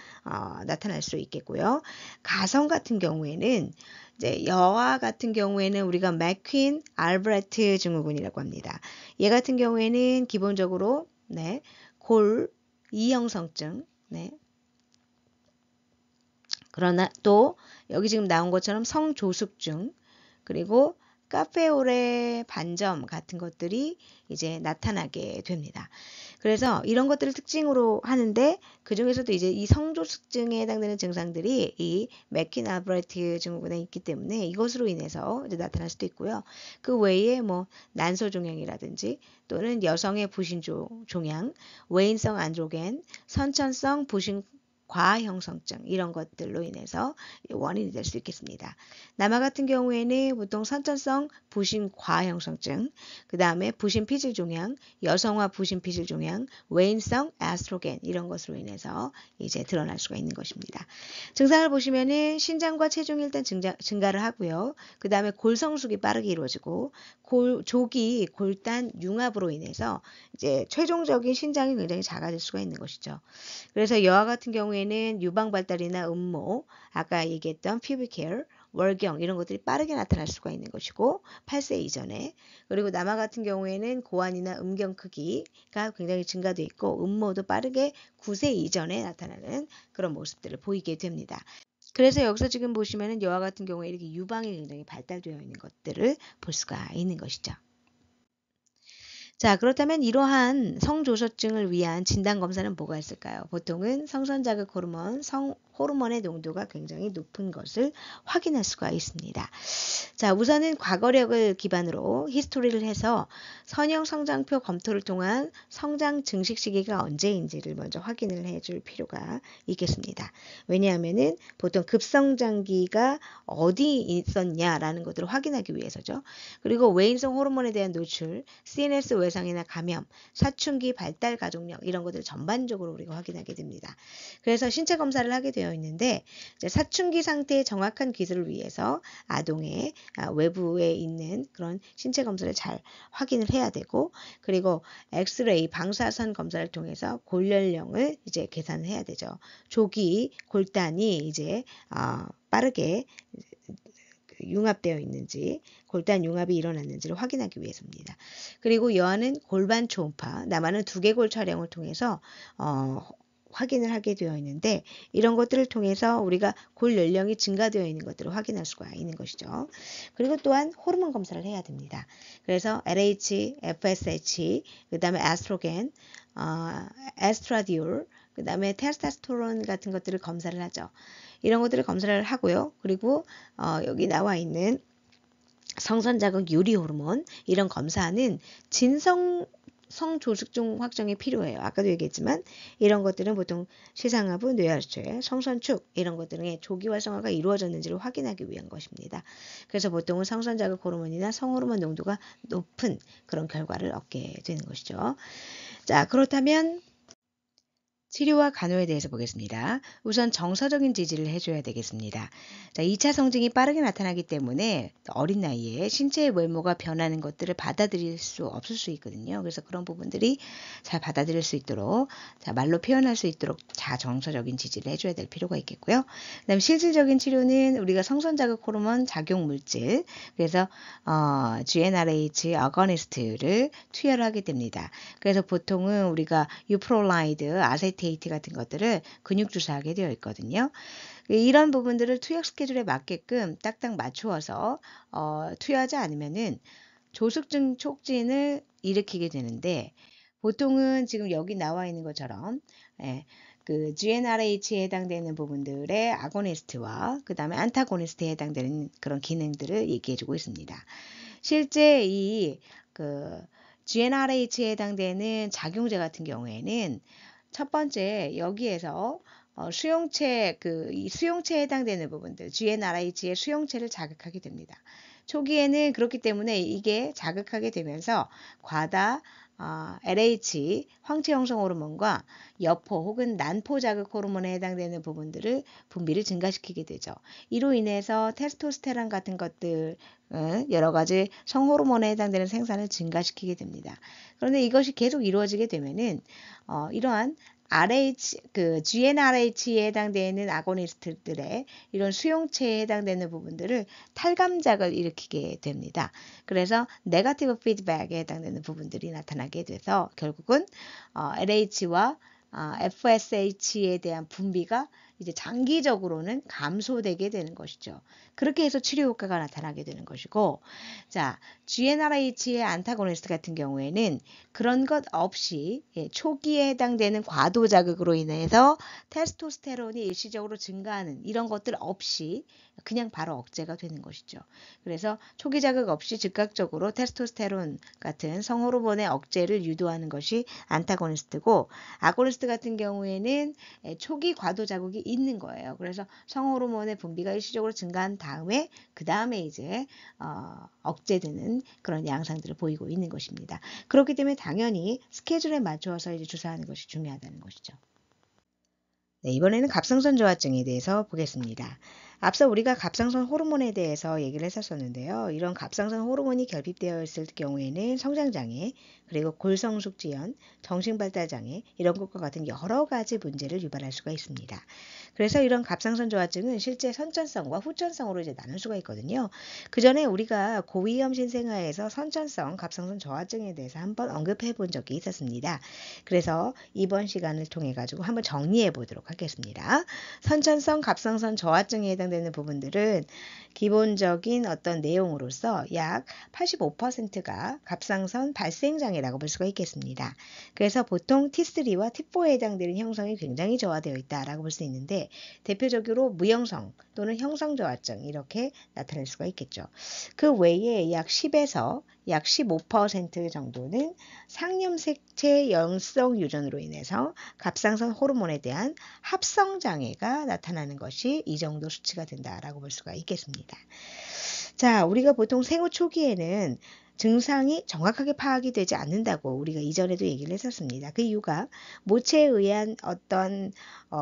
나타날 수 있겠고요. 가성 같은 경우에는 이제 여아 같은 경우에는 우리가 맥퀸 알브레트 증후군이라고 합니다. 얘 같은 경우에는 기본적으로 골 이형성증, 그러나 또 여기 지금 나온 것처럼 성조숙증 그리고 카페오레 반점 같은 것들이 이제 나타나게 됩니다. 그래서 이런 것들을 특징으로 하는데 그 중에서도 이제 이 성조숙증에 해당되는 증상들이 이 맥퀸 알브레트 증후군에 있기 때문에 이것으로 인해서 이제 나타날 수도 있고요. 그 외에 뭐 난소종양이라든지 또는 여성의 부신 종양, 외인성 안드로겐, 선천성 부신 과형성증 이런 것들로 인해서 원인이 될 수 있겠습니다. 남아 같은 경우에는 보통 선천성 부신 과형성증, 그 다음에 부신 피질 종양, 여성화 부신 피질 종양, 외인성 에스트로겐 이런 것으로 인해서 이제 드러날 수가 있는 것입니다. 증상을 보시면은 신장과 체중이 일단 증가를 하고요. 그 다음에 골성숙이 빠르게 이루어지고 조기 골단 융합으로 인해서 이제 최종적인 신장이 굉장히 작아질 수가 있는 것이죠. 그래서 여아 같은 경우에는 유방 발달이나 음모, 아까 얘기했던 pubic hair, 월경 이런 것들이 빠르게 나타날 수가 있는 것이고 8세 이전에 그리고 남아 같은 경우에는 고환이나 음경 크기가 굉장히 증가되어 있고 음모도 빠르게 9세 이전에 나타나는 그런 모습들을 보이게 됩니다. 그래서 여기서 지금 보시면은 여아 같은 경우에 이렇게 유방이 굉장히 발달되어 있는 것들을 볼 수가 있는 것이죠. 자, 그렇다면 이러한 성조소증을 위한 진단검사는 뭐가 있을까요? 보통은 성선자극 호르몬, 호르몬의 농도가 굉장히 높은 것을 확인할 수가 있습니다. 자, 우선은 과거력을 기반으로 히스토리를 해서 선형 성장표 검토를 통한 성장 증식 시기가 언제인지를 먼저 확인을 해줄 필요가 있겠습니다. 왜냐하면은 보통 급성장기가 어디 있었냐라는 것들을 확인하기 위해서죠. 그리고 외인성 호르몬에 대한 노출, CNS 외상이나 감염, 사춘기 발달 가족력 이런 것들을 전반적으로 우리가 확인하게 됩니다. 그래서 신체 검사를 하게 되어 있는데 사춘기 상태의 정확한 기술을 위해서 아동의 외부에 있는 그런 신체 검사를 잘 확인을 해야 되고 그리고 엑스레이 방사선 검사를 통해서 골연령을 이제 계산을 해야 되죠. 조기 골단이 이제 빠르게 융합되어 있는지 골단 융합이 일어났는지를 확인하기 위해서입니다. 그리고 여아는 골반 초음파, 남아는 두개골 촬영을 통해서 확인을 하게 되어 있는데 이런 것들을 통해서 우리가 골 연령이 증가되어 있는 것들을 확인할 수가 있는 것이죠. 그리고 또한 호르몬 검사를 해야 됩니다. 그래서 LH, FSH, 그 다음에 에스트로겐, 에스트라디올, 그 다음에 테스토스테론 같은 것들을 검사를 하죠. 이런 것들을 검사를 하고요. 그리고 여기 나와 있는 성선자극 유리 호르몬 이런 검사는 성조숙증 확정이 필요해요. 아까도 얘기했지만 이런 것들은 보통 시상하부, 뇌하수체, 성선축 이런 것들의 조기 활성화가 이루어졌는지를 확인하기 위한 것입니다. 그래서 보통은 성선자극 호르몬이나 성호르몬 농도가 높은 그런 결과를 얻게 되는 것이죠. 자, 그렇다면 치료와 간호에 대해서 보겠습니다. 우선 정서적인 지지를 해줘야 되겠습니다. 자, 2차 성징이 빠르게 나타나기 때문에 어린 나이에 신체의 외모가 변하는 것들을 받아들일 수 없을 수 있거든요. 그래서 그런 부분들이 잘 받아들일 수 있도록, 자, 말로 표현할 수 있도록 정서적인 지지를 해줘야 될 필요가 있겠고요. 그다음 실질적인 치료는 우리가 성선자극 호르몬 작용 물질, 그래서 GnRH 어거니스트를 투여를 하게 됩니다. 그래서 보통은 우리가 유프롤라이드, 아세테이트 같은 것들을 근육 주사하게 되어 있거든요. 이런 부분들을 투여 스케줄에 맞게끔 딱딱 맞추어서 투여하지 않으면은 조숙증 촉진을 일으키게 되는데 보통은 지금 여기 나와 있는 것처럼 그 GnRH에 해당되는 부분들의 아고니스트와 그 다음에 안타고니스트에 해당되는 그런 기능들을 얘기해주고 있습니다. 실제 GnRH에 해당되는 작용제 같은 경우에는 첫 번째 여기에서 수용체에 해당되는 부분들 GnRH의 수용체를 자극하게 됩니다. 초기에는 그렇기 때문에 이게 자극하게 되면서 과다 LH 황체 형성 호르몬과 여포 혹은 난포 자극 호르몬에 해당되는 부분들을 분비를 증가시키게 되죠. 이로 인해서 테스토스테론 같은 것들 여러 가지 성호르몬에 해당되는 생산을 증가시키게 됩니다. 그런데 이것이 계속 이루어지게 되면은 이러한 GnRH에 해당되는 아고니스트들의 이런 수용체에 해당되는 부분들을 탈감작을 일으키게 됩니다. 그래서 네거티브 피드백에 해당되는 부분들이 나타나게 돼서 결국은 LH와 FSH에 대한 분비가 이제 장기적으로는 감소되게 되는 것이죠. 그렇게 해서 치료 효과가 나타나게 되는 것이고, 자, GnRH의 안타고니스트 같은 경우에는 그런 것 없이 초기에 해당되는 과도 자극으로 인해서 테스토스테론이 일시적으로 증가하는 이런 것들 없이 그냥 바로 억제가 되는 것이죠. 그래서 초기 자극 없이 즉각적으로 테스토스테론 같은 성호르몬의 억제를 유도하는 것이 안타고니스트고, 아고니스트 같은 경우에는 초기 과도 자극이 있는 거예요. 그래서 성호르몬의 분비가 일시적으로 증가한 다음에 그 다음에 이제 억제되는 그런 양상들을 보이고 있는 것입니다. 그렇기 때문에 당연히 스케줄에 맞추어서 이제 주사하는 것이 중요하다는 것이죠. 네, 이번에는 갑상선 저하증에 대해서 보겠습니다. 앞서 우리가 갑상선 호르몬에 대해서 얘기를 했었는데요. 이런 갑상선 호르몬이 결핍되어 있을 경우에는 성장장애, 그리고 골성숙지연, 정신발달장애 이런 것과 같은 여러 가지 문제를 유발할 수가 있습니다. 그래서 이런 갑상선 저하증은 실제 선천성과 후천성으로 이제 나눌 수가 있거든요. 그 전에 우리가 고위험 신생아에서 선천성 갑상선 저하증에 대해서 한번 언급해 본 적이 있었습니다. 그래서 이번 시간을 통해 가지고 한번 정리해 보도록 하겠습니다. 선천성 갑상선 저하증에 해당되는 부분들은 기본적인 어떤 내용으로서 약 85%가 갑상선 발생장애라고 볼 수가 있겠습니다. 그래서 보통 T3와 T4에 해당되는 형성이 굉장히 저하되어 있다라고 볼 수 있는데, 대표적으로 무형성 또는 형성 저하증 이렇게 나타날 수가 있겠죠. 그 외에 약 10에서 약 15% 정도는 상념색체 영성 유전으로 인해서 갑상선 호르몬에 대한 합성 장애가 나타나는 것이 이 정도 수치가 된다라고 볼 수가 있겠습니다. 자, 우리가 보통 생후 초기에는 증상이 정확하게 파악이 되지 않는다고 우리가 이전에도 얘기를 했었습니다. 그 이유가 모체에 의한 어떤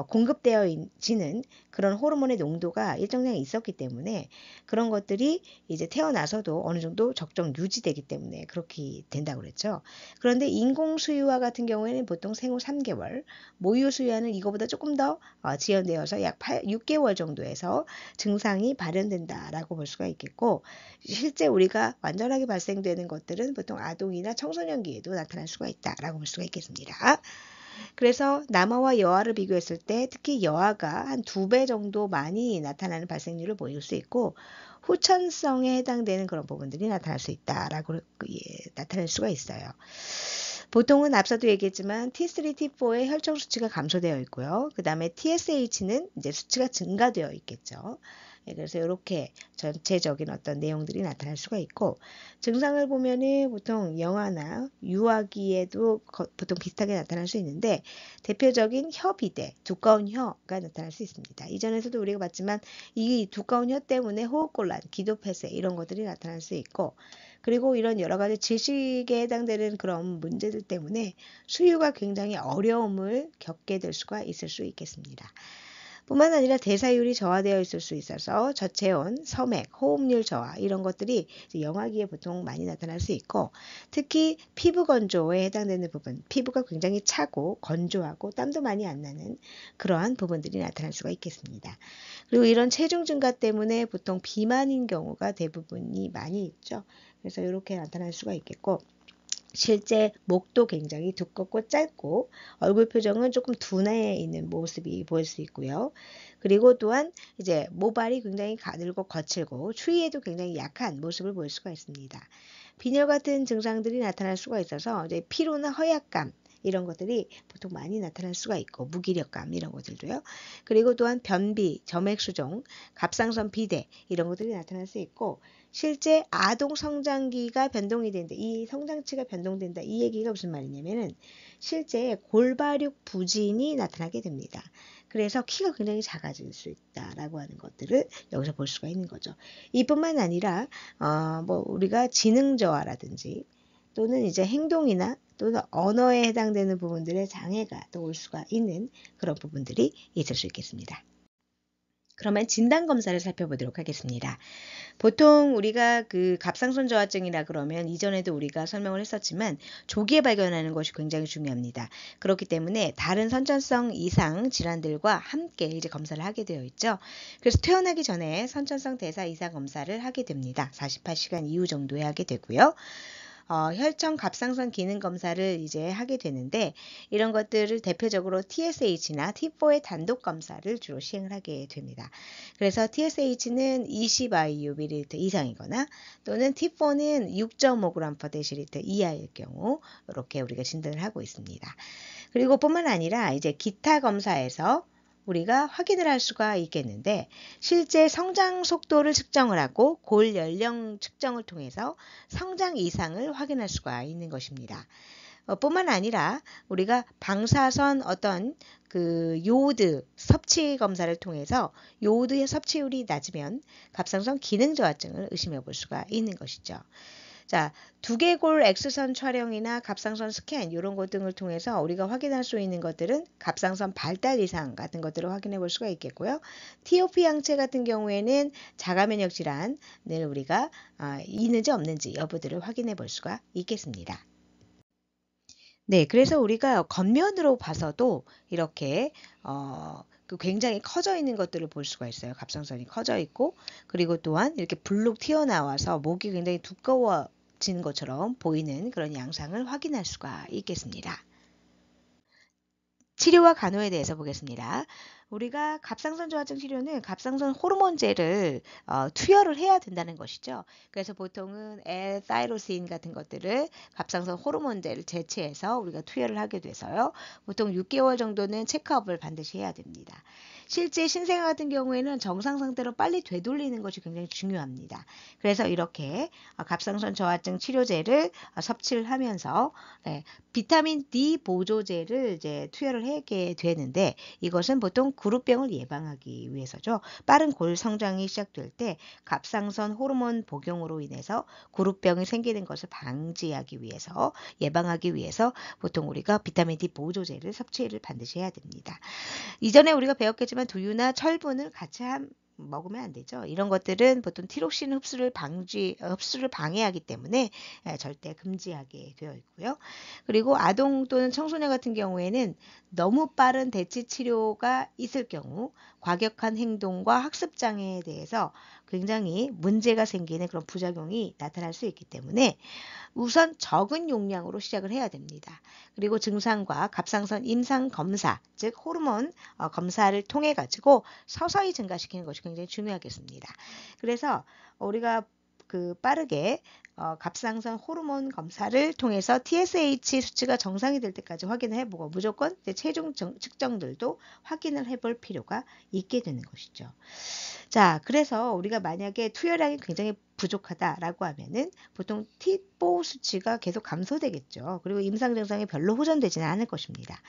공급되어지는 그런 호르몬의 농도가 일정량 있었기 때문에 그런 것들이 이제 태어나서도 어느 정도 적정 유지되기 때문에 그렇게 된다고 그랬죠. 그런데 인공 수유와 같은 경우에는 보통 생후 3개월, 모유 수유는 이거보다 조금 더 지연되어서 약 6개월 정도에서 증상이 발현된다라고 볼 수가 있겠고, 실제 우리가 완전하게 발생되는 것들은 보통 아동이나 청소년기에도 나타날 수가 있다라고 볼 수가 있겠습니다. 그래서 남아와 여아를 비교했을 때 특히 여아가 한 2배 정도 많이 나타나는 발생률을 보일 수 있고, 후천성에 해당되는 그런 부분들이 나타날 수 있다라고 나타날 수가 있어요. 보통은 앞서도 얘기했지만 T3, T4의 혈청 수치가 감소되어 있고요. 그 다음에 TSH는 이제 수치가 증가되어 있겠죠. 그래서 이렇게 전체적인 어떤 내용들이 나타날 수가 있고, 증상을 보면은 보통 영아나 유아기에도 보통 비슷하게 나타날 수 있는데, 대표적인 혀 비대, 두꺼운 혀가 나타날 수 있습니다. 이전에서도 우리가 봤지만 이 두꺼운 혀 때문에 호흡곤란, 기도폐쇄 이런 것들이 나타날 수 있고, 그리고 이런 여러 가지 질식에 해당되는 그런 문제들 때문에 수유가 굉장히 어려움을 겪게 될 수가 있을 수 있겠습니다. 뿐만 아니라 대사율이 저하되어 있을 수 있어서 저체온, 섬액, 호흡률 저하 이런 것들이 영아기에 보통 많이 나타날 수 있고, 특히 피부 건조에 해당되는 부분, 피부가 굉장히 차고 건조하고 땀도 많이 안 나는 그러한 부분들이 나타날 수가 있겠습니다. 그리고 이런 체중 증가 때문에 보통 비만인 경우가 대부분이 많이 있죠. 그래서 이렇게 나타날 수가 있겠고, 실제 목도 굉장히 두껍고 짧고 얼굴 표정은 조금 둔해 있는 모습이 보일 수 있고요. 그리고 또한 이제 모발이 굉장히 가늘고 거칠고 추위에도 굉장히 약한 모습을 보일 수가 있습니다. 빈혈 같은 증상들이 나타날 수가 있어서 이제 피로나 허약감 이런 것들이 보통 많이 나타날 수가 있고, 무기력감 이런 것들도요. 그리고 또한 변비, 점액수종, 갑상선 비대 이런 것들이 나타날 수 있고, 실제 아동 성장기가 변동이 된다, 이 성장치가 변동된다, 이 얘기가 무슨 말이냐면은 실제 골발육 부진이 나타나게 됩니다. 그래서 키가 굉장히 작아질 수 있다라고 하는 것들을 여기서 볼 수가 있는 거죠. 이뿐만 아니라 뭐 우리가 지능 저하라든지 또는 이제 행동이나 또는 언어에 해당되는 부분들의 장애가 또 올 수가 있는 그런 부분들이 있을 수 있겠습니다. 그러면 진단검사를 살펴보도록 하겠습니다. 보통 우리가 그 갑상선 저하증이라 그러면 이전에도 우리가 설명을 했었지만 조기에 발견하는 것이 굉장히 중요합니다. 그렇기 때문에 다른 선천성 이상 질환들과 함께 이제 검사를 하게 되어 있죠. 그래서 태어나기 전에 선천성 대사 이상 검사를 하게 됩니다. 48시간 이후 정도에 하게 되고요. 혈청 갑상선 기능 검사를 이제 하게 되는데 이런 것들을 대표적으로 TSH나 T4의 단독 검사를 주로 시행을 하게 됩니다. 그래서 TSH는 20IU/ml 이상이거나 또는 T4는 6.5g/dL 이하일 경우 이렇게 우리가 진단을 하고 있습니다. 그리고 뿐만 아니라 이제 기타 검사에서 우리가 확인을 할 수가 있겠는데 실제 성장 속도를 측정을 하고 골 연령 측정을 통해서 성장 이상을 확인할 수가 있는 것입니다. 뿐만 아니라 우리가 방사선 어떤 그 요오드 섭취 검사를 통해서 요오드의 섭취율이 낮으면 갑상선 기능 저하증을 의심해 볼 수가 있는 것이죠. 자, 두개골 X선 촬영이나 갑상선 스캔 이런 것 등을 통해서 우리가 확인할 수 있는 것들은 갑상선 발달 이상 같은 것들을 확인해 볼 수가 있겠고요. TOP 항체 같은 경우에는 자가면역 질환을 우리가 있는지 없는지 여부들을 확인해 볼 수가 있겠습니다. 네, 그래서 우리가 겉면으로 봐서도 이렇게 굉장히 커져 있는 것들을 볼 수가 있어요. 갑상선이 커져 있고 그리고 또한 이렇게 불룩 튀어나와서 목이 굉장히 두꺼워진 것처럼 보이는 그런 양상을 확인할 수가 있겠습니다. 치료와 간호에 대해서 보겠습니다. 우리가 갑상선 저하증 치료는 갑상선 호르몬제를 투여를 해야 된다는 것이죠. 그래서 보통은 L-타이로신 같은 것들을 갑상선 호르몬제를 제치해서 우리가 투여를 하게 돼서요. 보통 6개월 정도는 체크업을 반드시 해야 됩니다. 실제 신생아 같은 경우에는 정상 상태로 빨리 되돌리는 것이 굉장히 중요합니다. 그래서 이렇게 갑상선 저하증 치료제를 섭취를 하면서 비타민 D 보조제를 이제 투여를 하게 되는데 이것은 보통 구루병을 예방하기 위해서죠. 빠른 골 성장이 시작될 때 갑상선 호르몬 복용으로 인해서 구루병이 생기는 것을 방지하기 위해서 예방하기 위해서 보통 우리가 비타민 D 보조제를 섭취를 반드시 해야 됩니다. 이전에 우리가 배웠겠지만 두유나 철분을 같이 먹으면 안 되죠. 이런 것들은 보통 티록신 흡수를 방해하기 때문에 절대 금지하게 되어 있고요. 그리고 아동 또는 청소년 같은 경우에는 너무 빠른 대치 치료가 있을 경우 과격한 행동과 학습 장애에 대해서 굉장히 문제가 생기는 그런 부작용이 나타날 수 있기 때문에 우선 적은 용량으로 시작을 해야 됩니다. 그리고 증상과 갑상선 임상 검사, 즉 호르몬 검사를 통해 가지고 서서히 증가시키는 것이 굉장히 중요하겠습니다. 그래서 우리가 빠르게 갑상선 호르몬 검사를 통해서 TSH 수치가 정상이 될 때까지 확인을 해보고 무조건 체중 측정들도 확인을 해볼 필요가 있게 되는 것이죠. 자, 그래서 우리가 만약에 투여량이 굉장히 부족하다라고 하면은 보통 T4 수치가 계속 감소되겠죠. 그리고 임상 증상이 별로 호전되지는 않을 것입니다.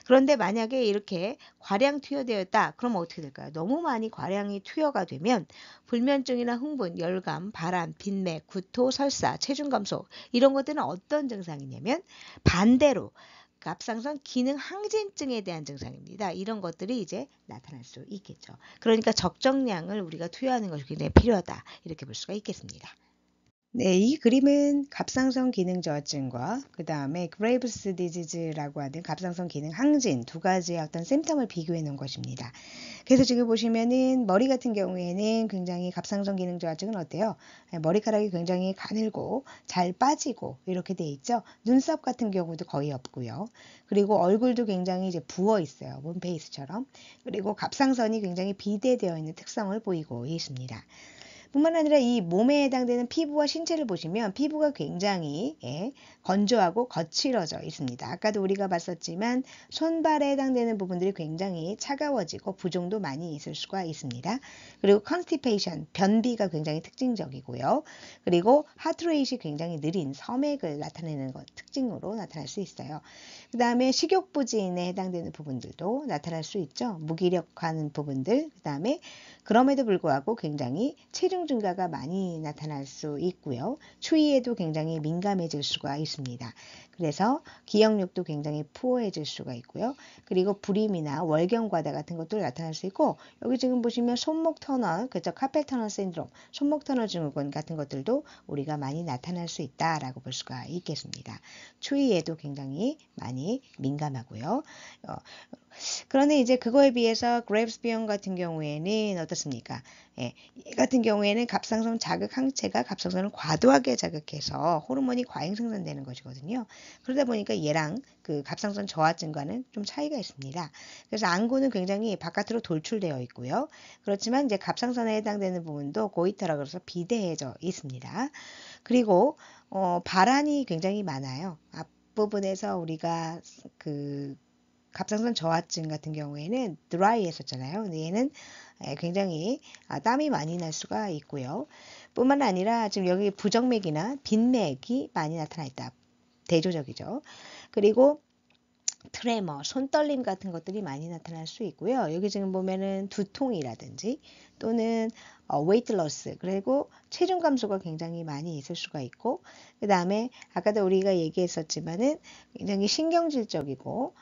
그런데 만약에 이렇게 과량 투여되었다, 그러면 어떻게 될까요? 너무 많이 과량이 투여가 되면 불면증이나 흥분, 열감, 발한, 빈맥, 구토, 설사, 체중 감소 이런 것들은 어떤 증상이냐면 반대로 갑상선 기능 항진증에 대한 증상입니다. 이런 것들이 이제 나타날 수 있겠죠. 그러니까 적정량을 우리가 투여하는 것이 굉장히 필요하다. 이렇게 볼 수가 있겠습니다. 네, 이 그림은 갑상선 기능 저하증과 그 다음에 그레이브스 디지즈라고 하는 갑상선 기능 항진 두 가지의 어떤 심텀을 비교해 놓은 것입니다. 그래서 지금 보시면은 머리 같은 경우에는 굉장히 갑상선 기능 저하증은 어때요? 머리카락이 굉장히 가늘고 잘 빠지고 이렇게 돼 있죠. 눈썹 같은 경우도 거의 없고요. 그리고 얼굴도 굉장히 이제 부어 있어요. 문페이스처럼. 그리고 갑상선이 굉장히 비대되어 있는 특성을 보이고 있습니다. 뿐만 아니라 이 몸에 해당되는 피부와 신체를 보시면 피부가 굉장히 건조하고 거칠어져 있습니다. 아까도 우리가 봤었지만 손발에 해당되는 부분들이 굉장히 차가워지고 부종도 많이 있을 수가 있습니다. 그리고 컨스티페이션, 변비가 굉장히 특징적이고요. 그리고 하트레이트이 굉장히 느린 섬액을 나타내는 것 특징으로 나타날 수 있어요. 그 다음에 식욕부진에 해당되는 부분들도 나타날 수 있죠. 무기력한 부분들, 그 다음에 그럼에도 불구하고 굉장히 체중 체중 증가가 많이 나타날 수 있고요. 추위에도 굉장히 민감해질 수가 있습니다. 그래서 기억력도 굉장히 푸어해질 수가 있고요. 그리고 불임이나 월경 과다 같은 것도 나타날 수 있고, 여기 지금 보시면 손목 터널, 그죠? 카펠 터널 신드롬, 손목 터널 증후군 같은 것들도 우리가 많이 나타날 수 있다라고 볼 수가 있겠습니다. 추위에도 굉장히 많이 민감하고요. 그런데 이제 그거에 비해서 그랩스비형 같은 경우에는 어떻습니까? 예, 이 같은 경우에는 갑상선 자극 항체가 갑상선을 과도하게 자극해서 호르몬이 과잉 생산되는 것이거든요. 그러다 보니까 얘랑 그 갑상선 저하증과는 좀 차이가 있습니다. 그래서 안구는 굉장히 바깥으로 돌출되어 있고요. 그렇지만 이제 갑상선에 해당되는 부분도 고이터라 그래서 비대해져 있습니다. 그리고 발안이 굉장히 많아요. 앞부분에서 우리가 그 갑상선 저하증 같은 경우에는 드라이 했었잖아요. 근데 얘는 굉장히 땀이 많이 날 수가 있고요. 뿐만 아니라 지금 여기 부정맥이나 빈맥이 많이 나타나 있다. 대조적이죠. 그리고 트레머, 손떨림 같은 것들이 많이 나타날 수 있고요. 여기 지금 보면은 두통이라든지 또는 웨이트 러스, 그리고 체중 감소가 굉장히 많이 있을 수가 있고, 그 다음에 아까도 우리가 얘기했었지만은 굉장히 신경질적이고,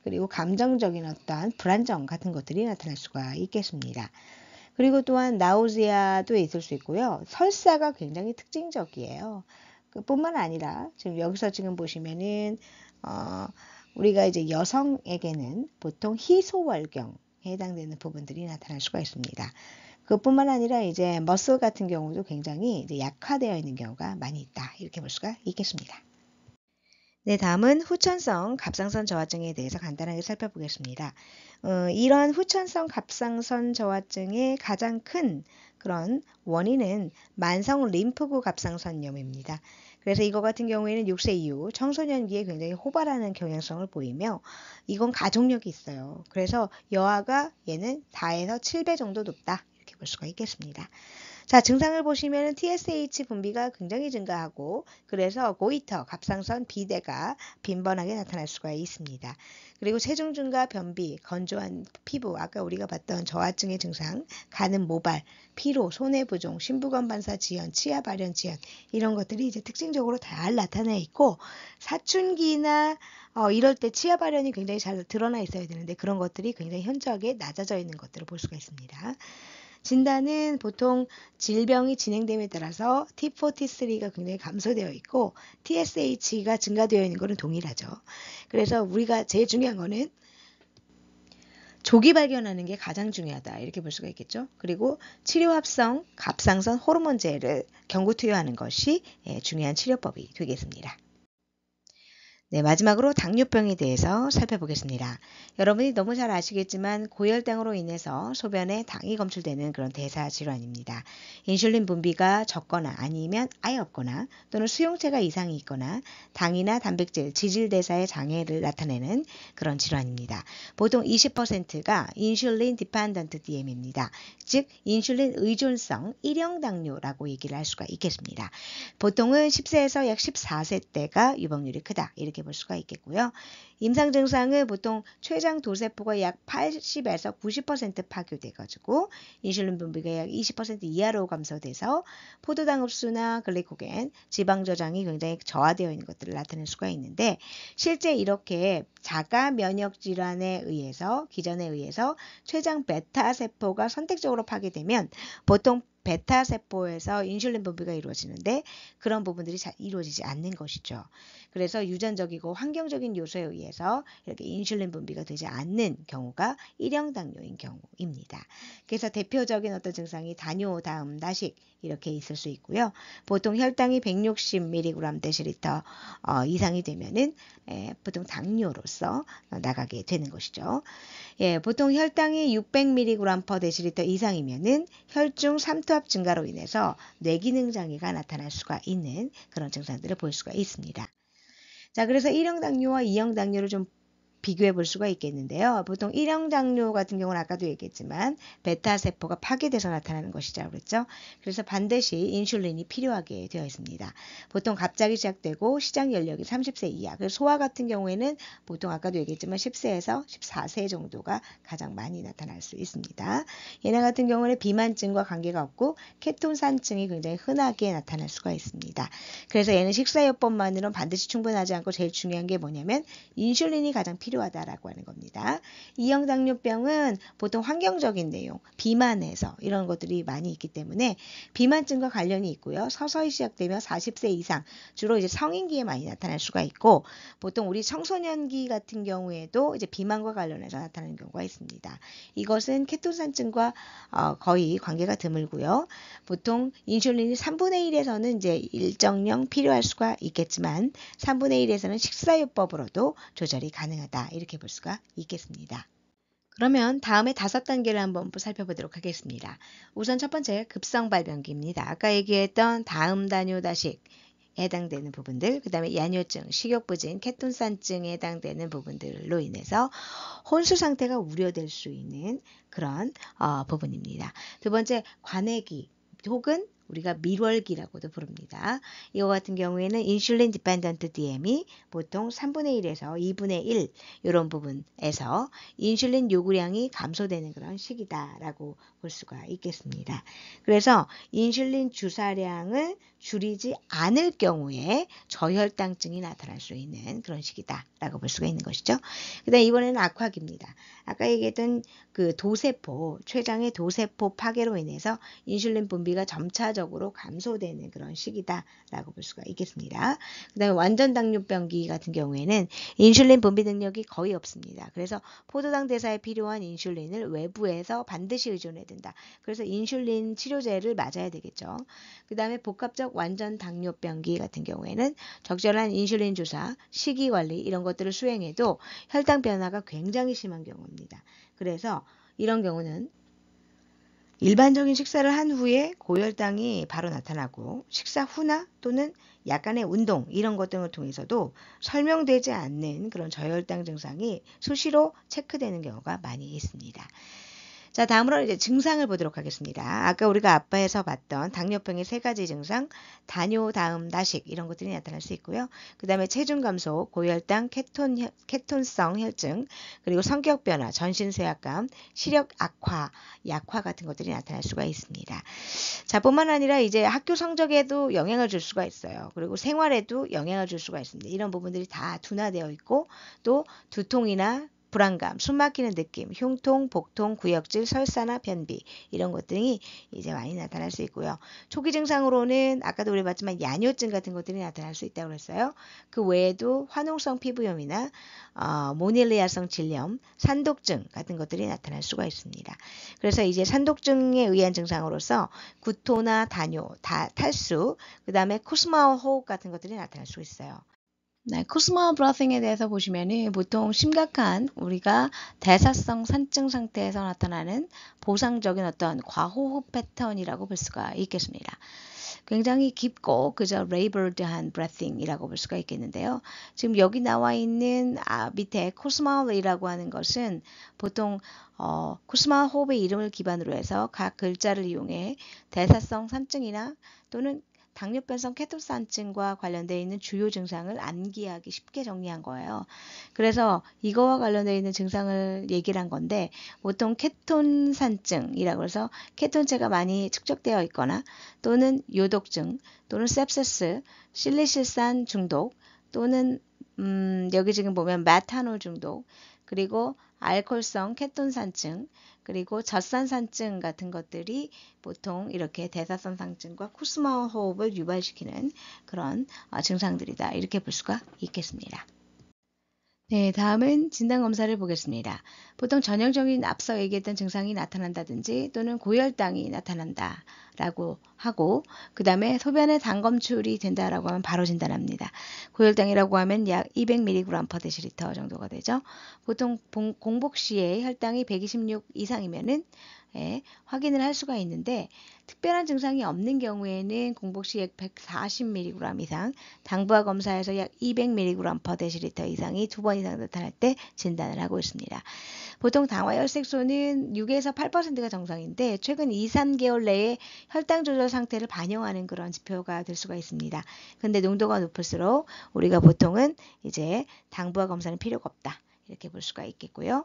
그리고 감정적인 어떠한 불안정 같은 것들이 나타날 수가 있겠습니다. 그리고 또한 나우지아도 있을 수 있고요. 설사가 굉장히 특징적이에요. 뿐만 아니라 지금 여기서 지금 보시면은 우리가 이제 여성에게는 보통 희소월경에 해당되는 부분들이 나타날 수가 있습니다. 그뿐만 아니라 이제 머슬 같은 경우도 굉장히 이제 약화되어 있는 경우가 많이 있다. 이렇게 볼 수가 있겠습니다. 네, 다음은 후천성 갑상선 저하증에 대해서 간단하게 살펴보겠습니다. 이러한 후천성 갑상선 저하증의 가장 큰 그런 원인은 만성 림프구 갑상선염입니다. 그래서 이거 같은 경우에는 6세 이후 청소년기에 굉장히 호발하는 경향성을 보이며 이건 가족력이 있어요. 그래서 여아가 얘는 4에서 7배 정도 높다. 이렇게 볼 수가 있겠습니다. 자, 증상을 보시면 TSH 분비가 굉장히 증가하고 그래서 고이터, 갑상선, 비대가 빈번하게 나타날 수가 있습니다. 그리고 체중 증가, 변비, 건조한 피부, 아까 우리가 봤던 저하증의 증상, 가는 모발, 피로, 손해부종, 신부건 반사 지연, 치아 발현 지연 이런 것들이 이제 특징적으로 잘 나타나 있고 사춘기나 이럴 때 치아 발현이 굉장히 잘 드러나 있어야 되는데 그런 것들이 굉장히 현저하게 낮아져 있는 것들을 볼 수가 있습니다. 진단은 보통 질병이 진행됨에 따라서 T4, T3가 굉장히 감소되어 있고 TSH가 증가되어 있는 것은 동일하죠. 그래서 우리가 제일 중요한 거는 조기 발견하는 게 가장 중요하다. 이렇게 볼 수가 있겠죠. 그리고 치료합성 갑상선 호르몬제를 경구 투여하는 것이 중요한 치료법이 되겠습니다. 네, 마지막으로 당뇨병에 대해서 살펴보겠습니다. 여러분이 너무 잘 아시겠지만 고혈당으로 인해서 소변에 당이 검출되는 그런 대사 질환입니다. 인슐린 분비가 적거나 아니면 아예 없거나 또는 수용체가 이상이 있거나 당이나 단백질, 지질 대사의 장애를 나타내는 그런 질환입니다. 보통 20%가 인슐린 디펜던트 DM입니다. 즉 인슐린 의존성 1형 당뇨라고 얘기를 할 수가 있겠습니다. 보통은 10세에서 약 14세 때가 유병률이 크다. 이렇게 볼 수가 있겠고요. 임상 증상은 보통 췌장 도세포가 약 80에서 90% 파괴돼가지고 인슐린 분비가 약 20% 이하로 감소돼서 포도당 흡수나 글리코겐, 지방 저장이 굉장히 저하되어 있는 것들을 나타낼 수가 있는데 실제 이렇게 자가 면역 질환에 의해서 기전에 의해서 췌장 베타 세포가 선택적으로 파괴되면 보통 베타 세포에서 인슐린 분비가 이루어지는데 그런 부분들이 잘 이루어지지 않는 것이죠. 그래서 유전적이고 환경적인 요소에 의해서 이렇게 인슐린 분비가 되지 않는 경우가 1형 당뇨인 경우입니다. 그래서 대표적인 어떤 증상이 다뇨 다음 나식 이렇게 있을 수 있고요. 보통 혈당이 160mg/dL 이상이 되면은 보통 당뇨로서 나가게 되는 것이죠. 보통 혈당이 600mg/dL 이상이면은 혈중 삼투압 증가로 인해서 뇌기능 장애가 나타날 수가 있는 그런 증상들을 볼 수가 있습니다. 자, 그래서 1형 당뇨와 2형 당뇨를 좀 비교해 볼 수가 있겠는데요. 보통 1형 당뇨 같은 경우는 아까도 얘기했지만 베타 세포가 파괴돼서 나타나는 것이라고 그랬죠. 그래서 반드시 인슐린이 필요하게 되어 있습니다. 보통 갑자기 시작되고 시작 연령이 30세 이하. 그래서 소아 같은 경우에는 보통 아까도 얘기했지만 10세에서 14세 정도가 가장 많이 나타날 수 있습니다. 얘네 같은 경우는 비만증과 관계가 없고 케톤산증이 굉장히 흔하게 나타날 수가 있습니다. 그래서 얘는 식사요법만으로는 반드시 충분하지 않고 제일 중요한 게 뭐냐면 인슐린이 가장 필요하다라고 하는 겁니다. 2형 당뇨병은 보통 환경적인 내용, 비만에서 이런 것들이 많이 있기 때문에 비만증과 관련이 있고요. 서서히 시작되면 40세 이상, 주로 이제 성인기에 많이 나타날 수가 있고 보통 우리 청소년기 같은 경우에도 이제 비만과 관련해서 나타나는 경우가 있습니다. 이것은 케톤산증과 거의 관계가 드물고요. 보통 인슐린이 3분의 1에서는 이제 일정량 필요할 수가 있겠지만 3분의 1에서는 식사요법으로도 조절이 가능하다. 이렇게 볼 수가 있겠습니다. 그러면 다음에 5단계를 한번 살펴보도록 하겠습니다. 우선 첫 번째 급성발병기입니다. 아까 얘기했던 다음 단뇨다식 해당되는 부분들, 그 다음에 야뇨증, 식욕부진, 케톤산증에 해당되는 부분들로 인해서 혼수 상태가 우려될 수 있는 그런 부분입니다. 두 번째 관해기 혹은 우리가 밀월기라고도 부릅니다. 이거 같은 경우에는 인슐린 디펜던트 DM이 보통 3분의 1에서 2분의 1 이런 부분에서 인슐린 요구량이 감소되는 그런 시기다라고 볼 수가 있겠습니다. 그래서 인슐린 주사량을 줄이지 않을 경우에 저혈당증이 나타날 수 있는 그런 시기다라고 볼 수가 있는 것이죠. 그 다음에 이번에는 악화기입니다. 아까 얘기했던 그 도세포, 췌장의 도세포 파괴로 인해서 인슐린 분비가 점차적으로 감소되는 그런 시기다라고 볼 수가 있겠습니다. 그 다음에 완전 당뇨병기 같은 경우에는 인슐린 분비 능력이 거의 없습니다. 그래서 포도당 대사에 필요한 인슐린을 외부에서 반드시 의존해야 된다. 그래서 인슐린 치료제를 맞아야 되겠죠. 그 다음에 복합적 완전 당뇨병기 같은 경우에는 적절한 인슐린 주사, 식이 관리 이런 것들을 수행해도 혈당 변화가 굉장히 심한 경우입니다. 그래서 이런 경우는 일반적인 식사를 한 후에 고혈당이 바로 나타나고 식사 후나 또는 약간의 운동 이런 것 등을 통해서도 설명되지 않는 그런 저혈당 증상이 수시로 체크되는 경우가 많이 있습니다. 자, 다음으로 이제 증상을 보도록 하겠습니다. 아까 우리가 앞에서 봤던 당뇨병의 3가지 증상, 단뇨 다음 다식 이런 것들이 나타날 수 있고요. 그 다음에 체중 감소, 고혈당, 케톤성 혈증, 그리고 성격 변화, 전신 쇠약감, 시력 악화, 약화 같은 것들이 나타날 수가 있습니다. 자, 뿐만 아니라 이제 학교 성적에도 영향을 줄 수가 있어요. 그리고 생활에도 영향을 줄 수가 있습니다. 이런 부분들이 다 둔화되어 있고 또 두통이나 불안감, 숨막히는 느낌, 흉통, 복통, 구역질, 설사나 변비 이런 것들이 이제 많이 나타날 수 있고요. 초기 증상으로는 아까도 우리 봤지만 야뇨증 같은 것들이 나타날 수 있다고 그랬어요. 그 외에도 화농성 피부염이나 모닐리아성 질염, 산독증 같은 것들이 나타날 수가 있습니다. 그래서 이제 산독증에 의한 증상으로서 구토나 다뇨, 탈수, 그 다음에 코스마울 호흡 같은 것들이 나타날 수 있어요. 네, 코스마 브라싱에 대해서 보시면은 보통 심각한 우리가 대사성 산증 상태에서 나타나는 보상적인 어떤 과호흡 패턴이라고 볼 수가 있겠습니다. 굉장히 깊고 그저 레이버드한 브레싱이라고 볼 수가 있겠는데요. 지금 여기 나와 있는 밑에 코스마울이라고 하는 것은 보통 코스마울 호흡의 이름을 기반으로 해서 각 글자를 이용해 대사성 산증이나 또는 당뇨병성 케톤산증과 관련되어 있는 주요 증상을 암기하기 쉽게 정리한 거예요. 그래서 이거와 관련되어 있는 증상을 얘기를 한 건데 보통 케톤산증이라고 해서 케톤체가 많이 축적되어 있거나 또는 요독증 또는 셉시스, 실리실산 중독 또는 여기 지금 보면 메탄올 중독 그리고 알코올성 케톤산증 그리고 젖산산증 같은 것들이 보통 이렇게 대사성 상증과 코스마울 호흡을 유발시키는 그런 증상들이다. 이렇게 볼 수가 있겠습니다. 네, 다음은 진단검사를 보겠습니다. 보통 전형적인 앞서 얘기했던 증상이 나타난다든지 또는 고혈당이 나타난다라고 하고 그 다음에 소변에 당 검출이 된다라고 하면 바로 진단합니다. 고혈당이라고 하면 약 200mg/dL 정도가 되죠. 보통 공복 시에 혈당이 126 이상이면은 확인을 할 수가 있는데 특별한 증상이 없는 경우에는 공복 시 약 140mg 이상, 당부화 검사에서 약 200mg/dL 이상이 2번 이상 나타날 때 진단을 하고 있습니다. 보통 당화혈색소는 6에서 8%가 정상인데 최근 2, 3개월 내에 혈당 조절 상태를 반영하는 그런 지표가 될 수가 있습니다. 근데 농도가 높을수록 우리가 보통은 이제 당부화 검사는 필요가 없다. 이렇게 볼 수가 있겠고요.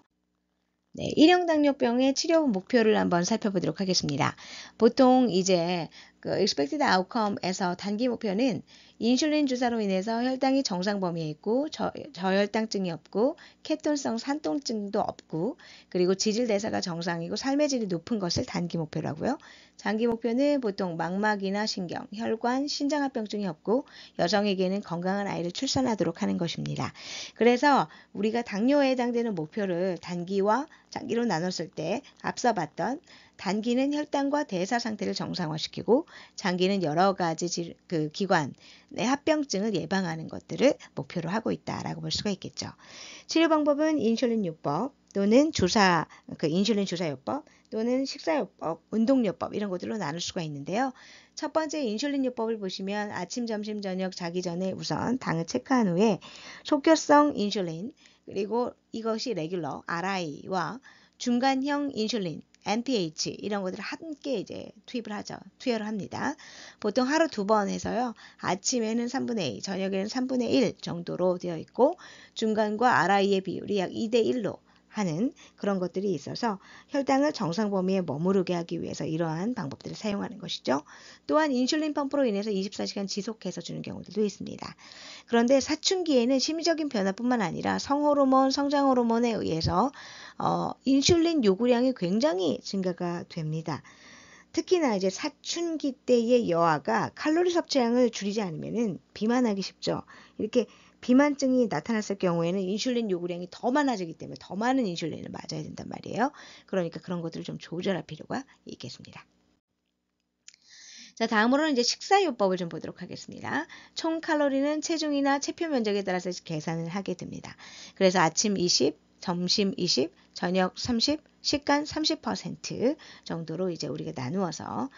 네, 1형 당뇨병의 치료 목표를 한번 살펴보도록 하겠습니다. 보통 이제 그 expected outcome에서 단기 목표는 인슐린 주사로 인해서 혈당이 정상 범위에 있고 저혈당증이 없고 케톤성 산통증도 없고 그리고 지질 대사가 정상이고 삶의 질이 높은 것을 단기 목표라고요. 장기 목표는 보통 망막이나 신경, 혈관, 신장합병증이 없고 여성에게는 건강한 아이를 출산하도록 하는 것입니다. 그래서 우리가 당뇨에 해당되는 목표를 단기와 장기로 나눴을 때 앞서 봤던 단기는 혈당과 대사 상태를 정상화시키고 장기는 여러 가지 기관의 합병증을 예방하는 것들을 목표로 하고 있다라고 볼 수가 있겠죠. 치료 방법은 인슐린요법 또는 인슐린 주사요법 또는 식사요법, 운동요법 이런 것들로 나눌 수가 있는데요. 첫 번째 인슐린요법을 보시면 아침, 점심, 저녁 자기 전에 우선 당을 체크한 후에 속효성 인슐린 그리고 이것이 레귤러 RI와 중간형 인슐린 NPH 이런 것들을 함께 이제 투여를 합니다. 보통 하루 2번 해서요. 아침에는 3분의 2, 저녁에는 3분의 1 정도로 되어 있고 중간과 RI의 비율이 약 2대1로 하는 그런 것들이 있어서 혈당을 정상 범위에 머무르게 하기 위해서 이러한 방법들을 사용하는 것이죠. 또한 인슐린 펌프로 인해서 24시간 지속해서 주는 경우들도 있습니다. 그런데 사춘기에는 심리적인 변화뿐만 아니라 성호르몬, 성장호르몬에 의해서 인슐린 요구량이 굉장히 증가가 됩니다. 특히나 이제 사춘기 때의 여아가 칼로리 섭취량을 줄이지 않으면 비만하기 쉽죠. 이렇게 비만증이 나타났을 경우에는 인슐린 요구량이 더 많아지기 때문에 더 많은 인슐린을 맞아야 된단 말이에요. 그러니까 그런 것들을 좀 조절할 필요가 있겠습니다. 자, 다음으로는 이제 식사요법을 좀 보도록 하겠습니다. 총 칼로리는 체중이나 체표 면적에 따라서 계산을 하게 됩니다. 그래서 아침 20, 점심 20, 저녁 30, 식간 30% 정도로 이제 우리가 나누어서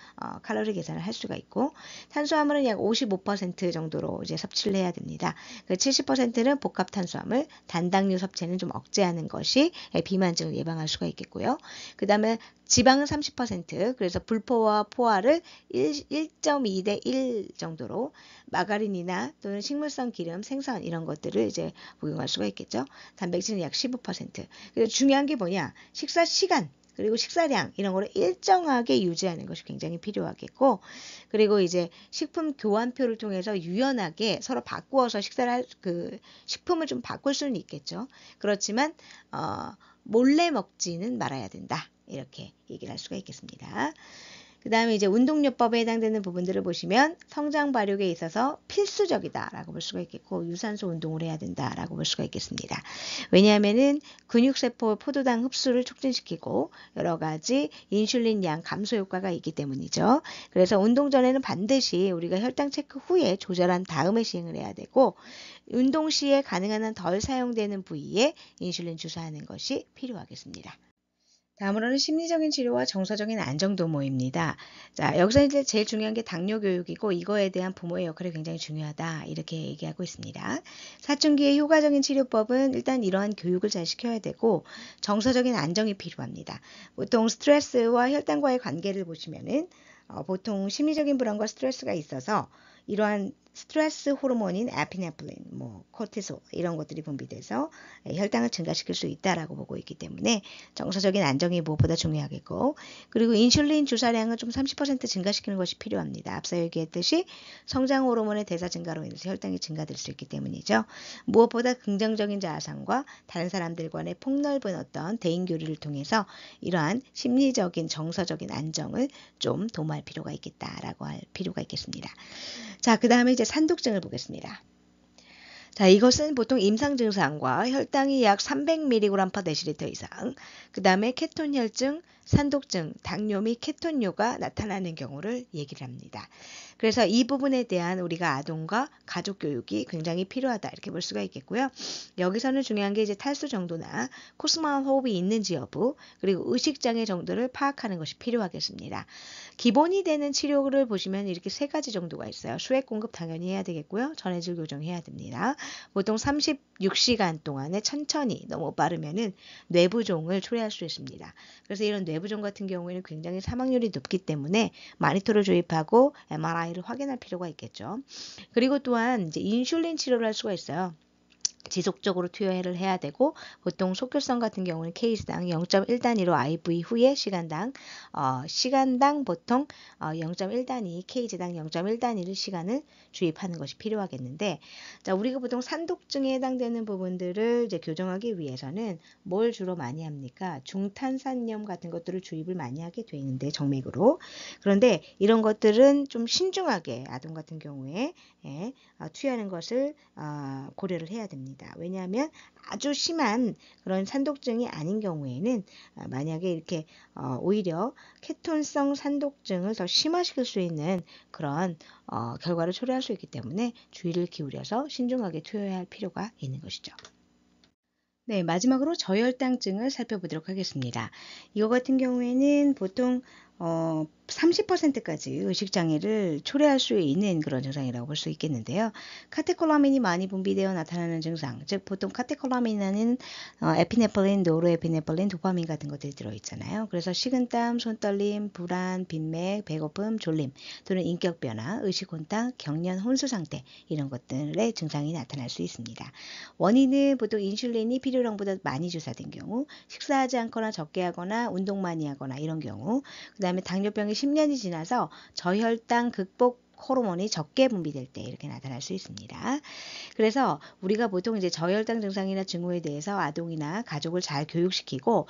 칼로리 계산을 할 수가 있고 탄수화물은 약 55% 정도로 이제 섭취를 해야 됩니다. 그 70%는 복합 탄수화물, 단당류 섭취는 좀 억제하는 것이 비만증을 예방할 수가 있겠고요. 그 다음에 지방은 30%, 그래서 불포와 포화를 1.2대 1 정도로 마가린이나 또는 식물성 기름, 생선 이런 것들을 이제 복용할 수가 있겠죠. 단백질은 약 15%. 그래서 중요한 게 뭐냐? 식사 시간 그리고 식사량 이런 거를 일정하게 유지하는 것이 굉장히 필요하겠고 그리고 이제 식품 교환표를 통해서 유연하게 서로 바꾸어서 식품을 좀 바꿀 수는 있겠죠. 그렇지만 몰래 먹지는 말아야 된다. 이렇게 얘기를 할 수가 있겠습니다. 그 다음에 이제 운동요법에 해당되는 부분들을 보시면 성장 발육에 있어서 필수적이다라고 볼 수가 있겠고 유산소 운동을 해야 된다라고 볼 수가 있겠습니다. 왜냐하면은 근육세포 포도당 흡수를 촉진시키고 여러 가지 인슐린 양 감소 효과가 있기 때문이죠. 그래서 운동 전에는 반드시 우리가 혈당 체크 후에 조절한 다음에 시행을 해야 되고 운동 시에 가능한 한 덜 사용되는 부위에 인슐린 주사하는 것이 필요하겠습니다. 다음으로는 심리적인 치료와 정서적인 안정도모입니다. 자, 여기서 이제 제일 중요한 게 당뇨 교육이고 이거에 대한 부모의 역할이 굉장히 중요하다. 이렇게 얘기하고 있습니다. 사춘기의 효과적인 치료법은 일단 이러한 교육을 잘 시켜야 되고 정서적인 안정이 필요합니다. 보통 스트레스와 혈당과의 관계를 보시면은 보통 심리적인 불안과 스트레스가 있어서 이러한 스트레스 호르몬인 에피네프린, 코르티솔 이런 것들이 분비돼서 혈당을 증가시킬 수 있다라고 보고 있기 때문에 정서적인 안정이 무엇보다 중요하겠고 그리고 인슐린 주사량을 좀 30% 증가시키는 것이 필요합니다. 앞서 얘기했듯이 성장 호르몬의 대사 증가로 인해서 혈당이 증가될 수 있기 때문이죠. 무엇보다 긍정적인 자아상과 다른 사람들 간의 폭넓은 어떤 대인 교류를 통해서 이러한 심리적인 정서적인 안정을 좀 도모할 필요가 있겠다라고 할 필요가 있겠습니다. 자, 그 다음에 이제 산독증을 보겠습니다. 자, 이것은 보통 임상 증상과 혈당이 약 300mg/dL 이상, 그 다음에 케톤 혈증, 산독증, 당뇨 및 케톤뇨가 나타나는 경우를 얘기를 합니다. 그래서 이 부분에 대한 우리가 아동과 가족 교육이 굉장히 필요하다 이렇게 볼 수가 있겠고요. 여기서는 중요한 게 이제 탈수 정도나 코스모한 호흡이 있는지 여부, 그리고 의식장애 정도를 파악하는 것이 필요하겠습니다. 기본이 되는 치료를 보시면 이렇게 3가지 정도가 있어요. 수액 공급 당연히 해야 되겠고요. 전해질 교정해야 됩니다. 보통 36시간 동안에 천천히, 너무 빠르면은 뇌부종을 초래할 수 있습니다. 그래서 이런 뇌부종 같은 경우에는 굉장히 사망률이 높기 때문에 마니터를 조입하고 MRI를 확인할 필요가 있겠죠. 그리고 또한 이제 인슐린 치료를 할 수가 있어요. 지속적으로 투여를 해야 되고, 보통 속효성 같은 경우는 케이스당 0.1단위로 IV 후에 시간당 보통 0.1단위, 케이지당 0.1단위를 시간을 주입하는 것이 필요하겠는데, 자, 우리가 보통 산독증에 해당되는 부분들을 이제 교정하기 위해서는 뭘 주로 많이 합니까? 중탄산염 같은 것들을 주입을 많이 하게 되는데, 정맥으로. 그런데 이런 것들은 좀 신중하게 아동 같은 경우에 투여하는 것을 고려를 해야 됩니다. 왜냐하면 아주 심한 그런 산독증이 아닌 경우에는 만약에 이렇게 오히려 케톤성 산독증을 더 심화시킬 수 있는 그런 결과를 초래할 수 있기 때문에 주의를 기울여서 신중하게 투여해야 할 필요가 있는 것이죠. 네, 마지막으로 저혈당증을 살펴보도록 하겠습니다. 이거 같은 경우에는 보통 30%까지 의식장애를 초래할 수 있는 그런 증상이라고 볼 수 있겠는데요. 카테콜라민이 많이 분비되어 나타나는 증상, 즉 보통 카테콜라민은 에피네프린, 노르에피네프린, 도파민 같은 것들이 들어있잖아요. 그래서 식은땀, 손떨림, 불안, 빈맥, 배고픔, 졸림, 또는 인격변화, 의식혼탕, 경련, 혼수 상태, 이런 것들의 증상이 나타날 수 있습니다. 원인은 보통 인슐린이 필요량보다 많이 주사된 경우, 식사하지 않거나 적게 하거나 운동 많이 하거나 이런 경우, 그 다음에 당뇨병이 10년이 지나서 저혈당 극복 호르몬이 적게 분비될 때 이렇게 나타날 수 있습니다. 그래서 우리가 보통 이제 저혈당 증상이나 증후에 대해서 아동이나 가족을 잘 교육시키고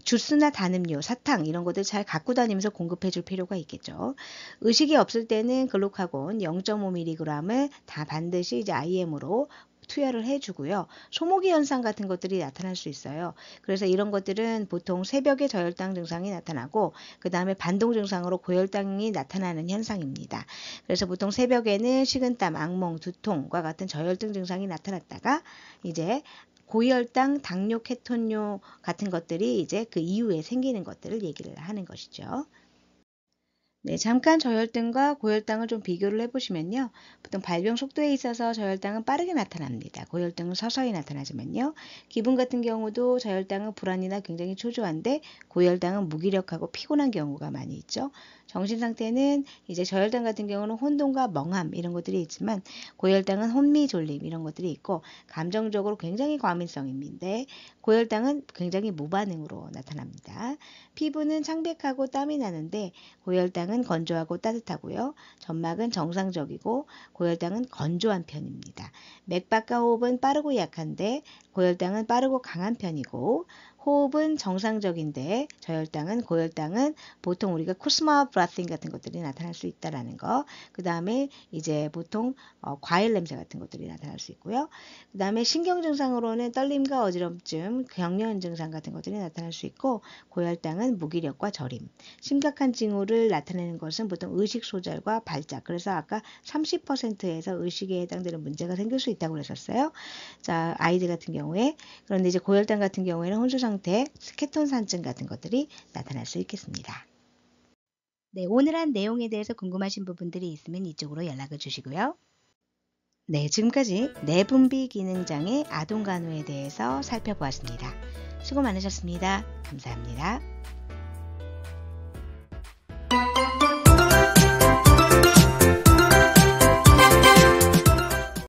주스나 단음료, 사탕 이런 것들 잘 갖고 다니면서 공급해 줄 필요가 있겠죠. 의식이 없을 때는 글루카곤 0.5mg을 다 반드시 이제 IM으로 투여를 해주고요. 소모기 현상 같은 것들이 나타날 수 있어요. 그래서 이런 것들은 보통 새벽에 저혈당 증상이 나타나고 그 다음에 반동 증상으로 고혈당이 나타나는 현상입니다. 그래서 보통 새벽에는 식은땀, 악몽, 두통과 같은 저혈당 증상이 나타났다가 이제 고혈당, 당뇨, 케톤뇨 같은 것들이 이제 그 이후에 생기는 것들을 얘기를 하는 것이죠. 네, 잠깐 저혈당과 고혈당을 좀 비교를 해보시면요. 보통 발병 속도에 있어서 저혈당은 빠르게 나타납니다. 고혈당은 서서히 나타나지만요. 기분 같은 경우도 저혈당은 불안이나 굉장히 초조한데 고혈당은 무기력하고 피곤한 경우가 많이 있죠. 정신 상태는 이제 저혈당 같은 경우는 혼돈과 멍함 이런 것들이 있지만 고혈당은 혼미, 졸림 이런 것들이 있고 감정적으로 굉장히 과민성인데 고혈당은 굉장히 무반응으로 나타납니다. 피부는 창백하고 땀이 나는데 고혈당은 건조하고 따뜻하고요. 점막은 정상적이고 고혈당은 건조한 편입니다. 맥박과 호흡은 빠르고 약한데 고혈당은 빠르고 강한 편이고 호흡은 정상적인데 고혈당은 보통 우리가 코스마 브라싱 같은 것들이 나타날 수 있다라는 거. 그 다음에 이제 보통 과일 냄새 같은 것들이 나타날 수 있고요. 그 다음에 신경 증상으로는 떨림과 어지럼증, 경련 증상 같은 것들이 나타날 수 있고 고혈당은 무기력과 저림. 심각한 징후를 나타내는 것은 보통 의식 소절과 발작. 그래서 아까 30%에서 의식에 해당되는 문제가 생길 수 있다고 그랬었어요. 자, 아이들 같은 경우에. 그런데 이제 고혈당 같은 경우에는 혼수 상태, 케톤산증 같은 것들이 나타날 수 있겠습니다. 네, 오늘 한 내용에 대해서 궁금하신 부분들이 있으면 이쪽으로 연락을 주시고요. 네, 지금까지 내분비 기능장애 아동 간호에 대해서 살펴보았습니다. 수고 많으셨습니다. 감사합니다.